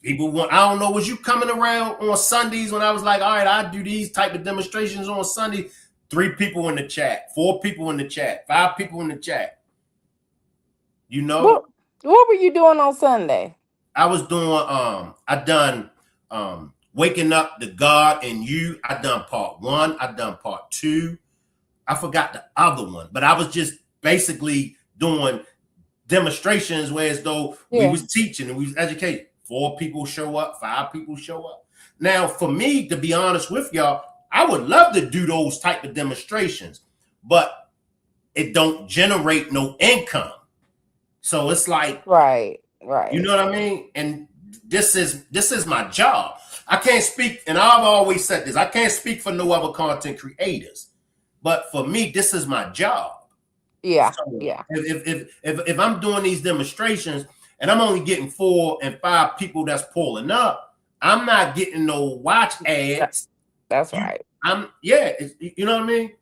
people want, I don't know, was you coming around on Sundays when I was like, all right, I do these type of demonstrations on Sunday? 3 people in the chat, 4 people in the chat, 5 people in the chat. You know? What were you doing on Sunday? I was doing I done Waking Up to God and You. I done part 1, I done part 2. I forgot the other one, but I was just basically doing demonstrations where as though we was teaching and we was educating. 4 people show up, 5 people show up. Now, for me, to be honest with y'all, I would love to do those type of demonstrations, but it don't generate no income. So it's like, right. You know what I mean? And this is my job. I can't speak, and I've always said this, I can't speak for no other content creators, but for me, this is my job. Yeah. So yeah. If I'm doing these demonstrations and I'm only getting 4 and 5 people that's pulling up, I'm not getting no watch ads. That's right. You know what I mean?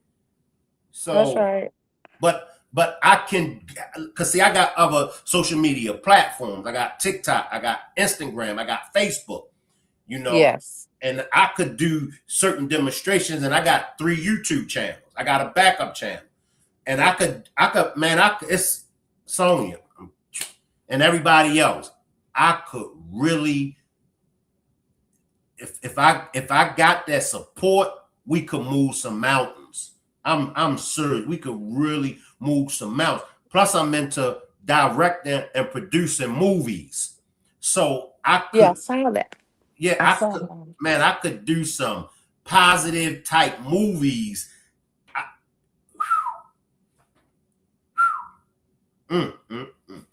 So that's right. But I can, because see, I got other social media platforms. I got TikTok, I got Instagram, I got Facebook, you know. Yes. And I could do certain demonstrations, and I got 3 YouTube channels. I got a backup channel. And it's Sonia and everybody else. I could really, if I got that support, we could move some mountains. I'm serious. We could really move some mountains. Plus, I'm into directing and producing movies, so I could. Yeah, I saw that. Yeah, I could, man, I could do some positive type movies.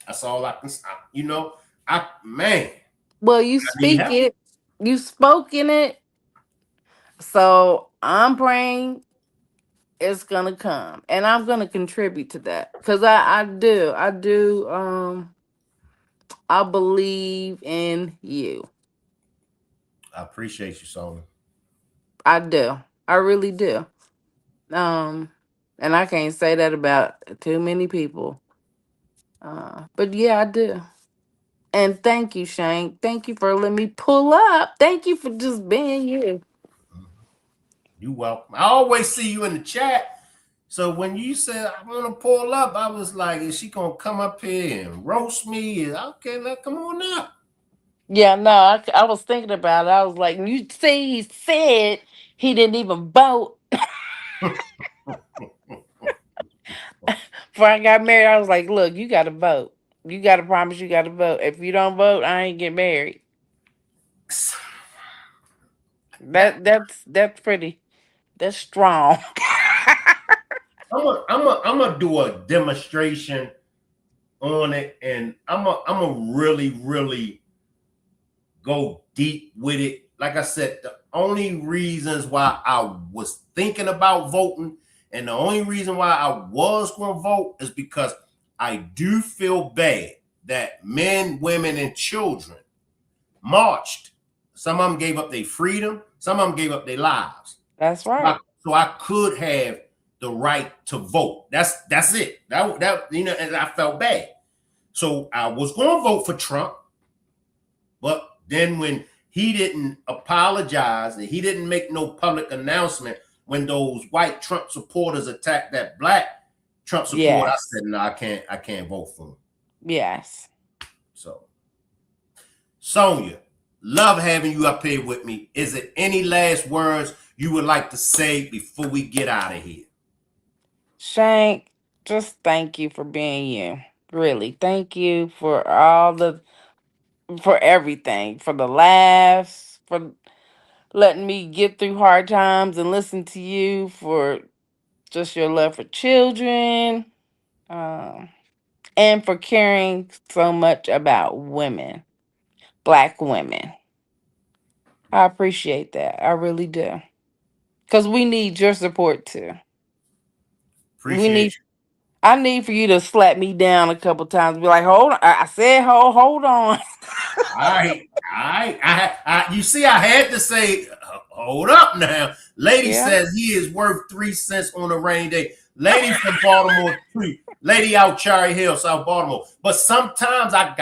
That's all I can. You know, Well, you speak it. You spoke in it. So I'm praying it's gonna come, and I'm gonna contribute to that because I do. I believe in you. I appreciate you, Sonia. I do. I really do. And I can't say that about too many people. But yeah, I do. And thank you, Shank. Thank you for letting me pull up. Thank you for just being you. You welcome. I always see you in the chat. So when you said I want to pull up, I was like, is she gonna come up here and roast me? Okay, come on up. Yeah, no, I was thinking about it. I was like, you see, he said he didn't even vote. Before I got married, I was like, look, you gotta vote. You gotta promise you gotta vote. If you don't vote, I ain't get married. That's pretty. That's strong. I'm gonna do a demonstration on it, and I'm gonna really go deep with it. Like I said, the only reasons why I was thinking about voting, and the only reason why I was going to vote is because I do feel bad that men, women, and children marched. Some of them gave up their freedom. Some of them gave up their lives. That's right. So I could have the right to vote. That's it. That you know, and I felt bad. So I was going to vote for Trump, but then when he didn't apologize and he didn't make no public announcement when those white Trump supporters attacked that black Trump supporter, yes. I said, no, I can't vote for him. Yes. So, Sonia, love having you up here with me. Is there any last words you would like to say before we get out of here? Shank, just thank you for being you. Really, thank you for for everything, for the laughs, for letting me get through hard times and listen to you, for just your love for children, and for caring so much about women, Black women. I appreciate that. I really do. Because we need your support too. I need for you to slap me down a couple times. Be like, hold on. I said, hold on. All right. You see, I had to say, hold up now. Lady says he is worth 3 cents on a rainy day. Lady from Baltimore, lady out Cherry Hill, South Baltimore. But sometimes I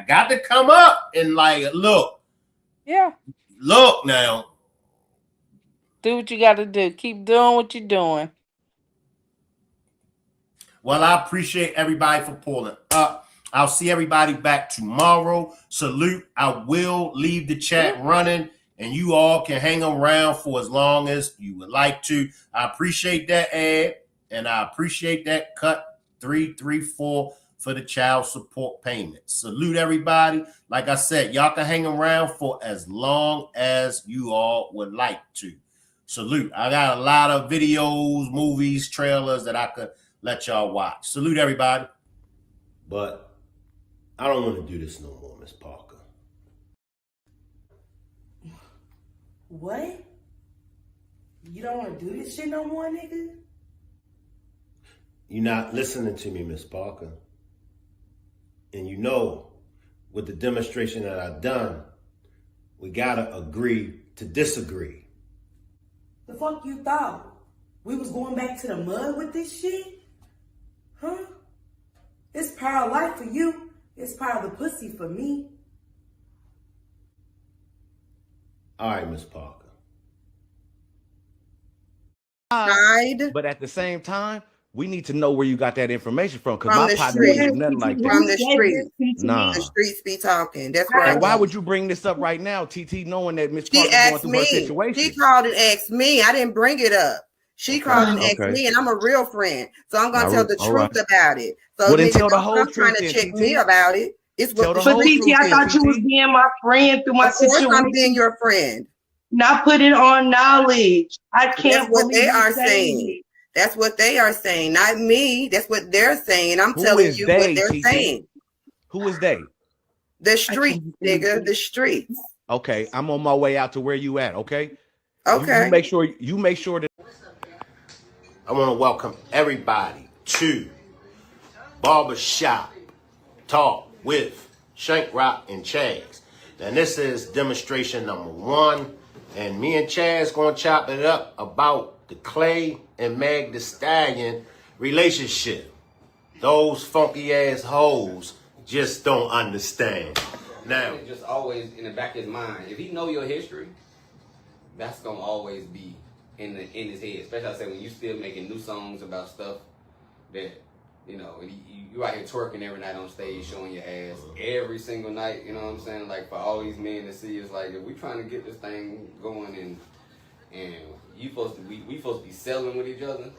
got to come up and like, look. Yeah. Look now. Do what you got to do. Keep doing what you're doing. Well, I appreciate everybody for pulling up. I'll see everybody back tomorrow. Salute. I will leave the chat running, and you all can hang around for as long as you would like to. I appreciate that ad, and I appreciate that cut 334 for the child support payments. Salute everybody. Like I said, y'all can hang around for as long as you all would like to. Salute. I got a lot of videos, movies, trailers that I could let y'all watch. Salute everybody. But I don't want to do this no more, Miss Parker. What? You don't want to do this shit no more, nigga? You're not listening to me, Miss Parker. And you know, with the demonstration that I've done, we gotta agree to disagree. The fuck you thought? We was going back to the mud with this shit? Huh? It's part of life for you. It's part of the pussy for me. All right, Miss Parker. But at the same time, we need to know where you got that information from. Because my partner ain't nothing like that. From the streets. Nah. The streets be talking. That's right. And why would you bring this up right now, TT, knowing that Miss She Parker's going through her asked situation? She called and asked me. I didn't bring it up. She called and asked me, and I'm a real friend. So I'm going to tell the truth about it. So well, then tell the whole truth. Trying to check me about it. It's what But TT, I thought you was being my friend through my situation. Of course I'm being your friend. Not put it on knowledge. I can't. That's what they are saying. That's what they are saying, not me. That's what they're saying. I'm telling you what they're saying. Who is they? The streets, nigga. The streets. Okay, I'm on my way out to where you at. Okay. Okay. You make sure that. I want to welcome everybody to Barbershop Talk with Shank Rock and Chags. And this is demonstration number 1. And me and Chad's gonna chop it up about the Clay and Meg Thee Stallion relationship. Those funky ass hoes just don't understand. Now, just always in the back of his mind, if he know your history, that's gonna always be in his head. Especially I say when you still making new songs about stuff that, you know, you out here twerking every night on stage, showing your ass every single night. You know what I'm saying? Like for all these men to see, it's like if we trying to get this thing going and we supposed to be selling with each other.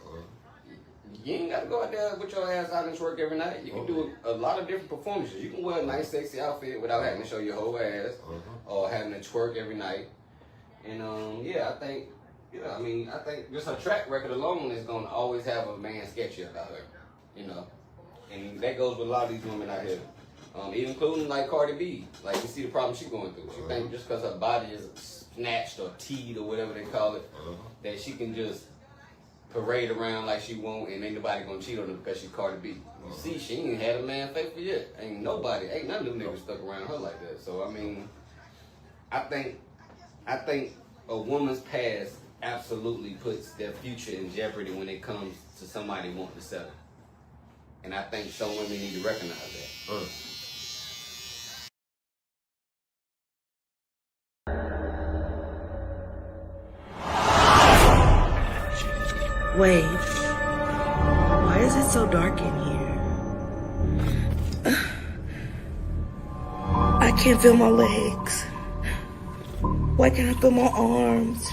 You ain't gotta go out there with your ass out and twerk every night. You can do a lot of different performances. You can wear a nice, sexy outfit without having to show your whole ass or having to twerk every night. And yeah, I think, you know, I mean, I think just her track record alone is gonna always have a man sketchy about her, you know. And that goes with a lot of these women out here, even including like Cardi B. Like you see the problem she's going through. She think just because her body is snatched or teed or whatever they call it, that she can just parade around like she won't, and ain't nobody gonna cheat on her because she's Cardi B. You see, she ain't had a man faithful yet. Ain't none of them niggas stuck around her like that. So I mean, I think a woman's past absolutely puts their future in jeopardy when it comes to somebody wanting to settle. And I think some women need to recognize that. Wait, why is it so dark in here? I can't feel my legs. Why can't I feel my arms?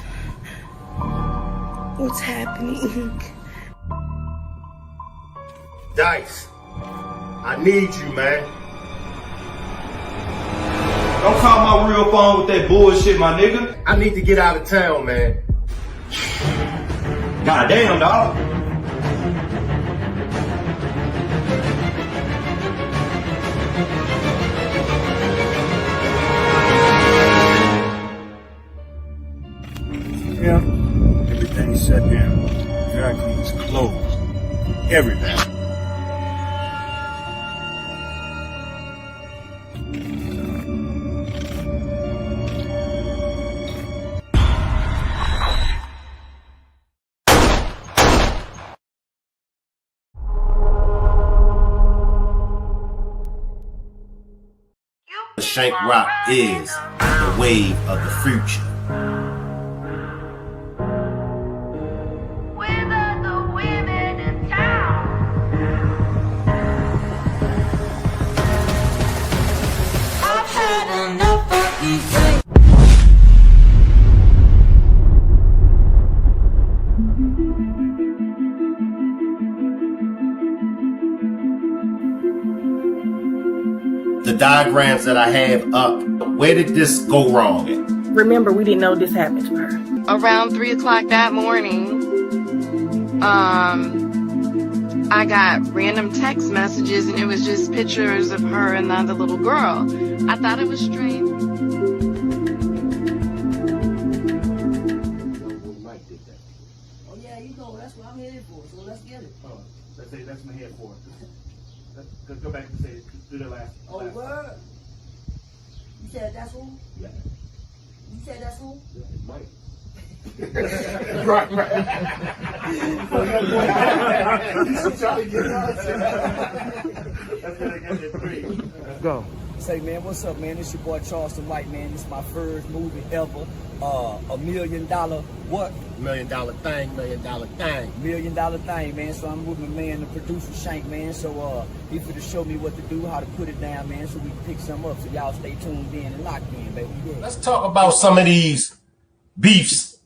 What's happening? Dice, I need you, man. Don't call my real phone with that bullshit, my nigga. I need to get out of town, man. Goddamn, dog. Yeah, everything's shut down. Everything is closed. Everything. Shank Rock is the wave of the future. The diagrams that I have up, where did this go wrong at? Remember, we didn't know this happened to her. Around 3 o'clock that morning, I got random text messages and it was just pictures of her and the other little girl. I thought it was strange. Oh yeah, you know, that's what I'm headed for, so let's get it. Oh, that's what I'm headed for. Let's go back and say, do the last. Oh, word? You said that's who? Yeah. You said that's who? Yeah, it might. Right. I'm trying to get out. That's gonna get it 3. Let's go. Say, man, what's up, man? It's your boy Charleston White, man. This is my first movie ever. $1 million what? $1 million thing, $1 million thing. $1 million thing, man. So I'm with my man, the producer Shank, man. So he finna show me what to do, how to put it down, man, so we can pick some up. So y'all stay tuned in and locked in, baby. Yeah. Let's talk about some of these beefs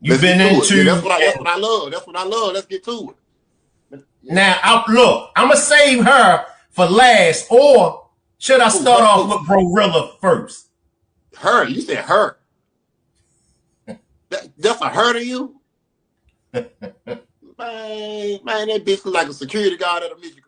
you've been into. Yeah, that's what I love. That's what I love. Let's get to it. Now, look, I'm gonna save her for last, or should I start off with Gorilla first? Her? You said her. That's a her to you? Man, that bitch was like a security guard at a music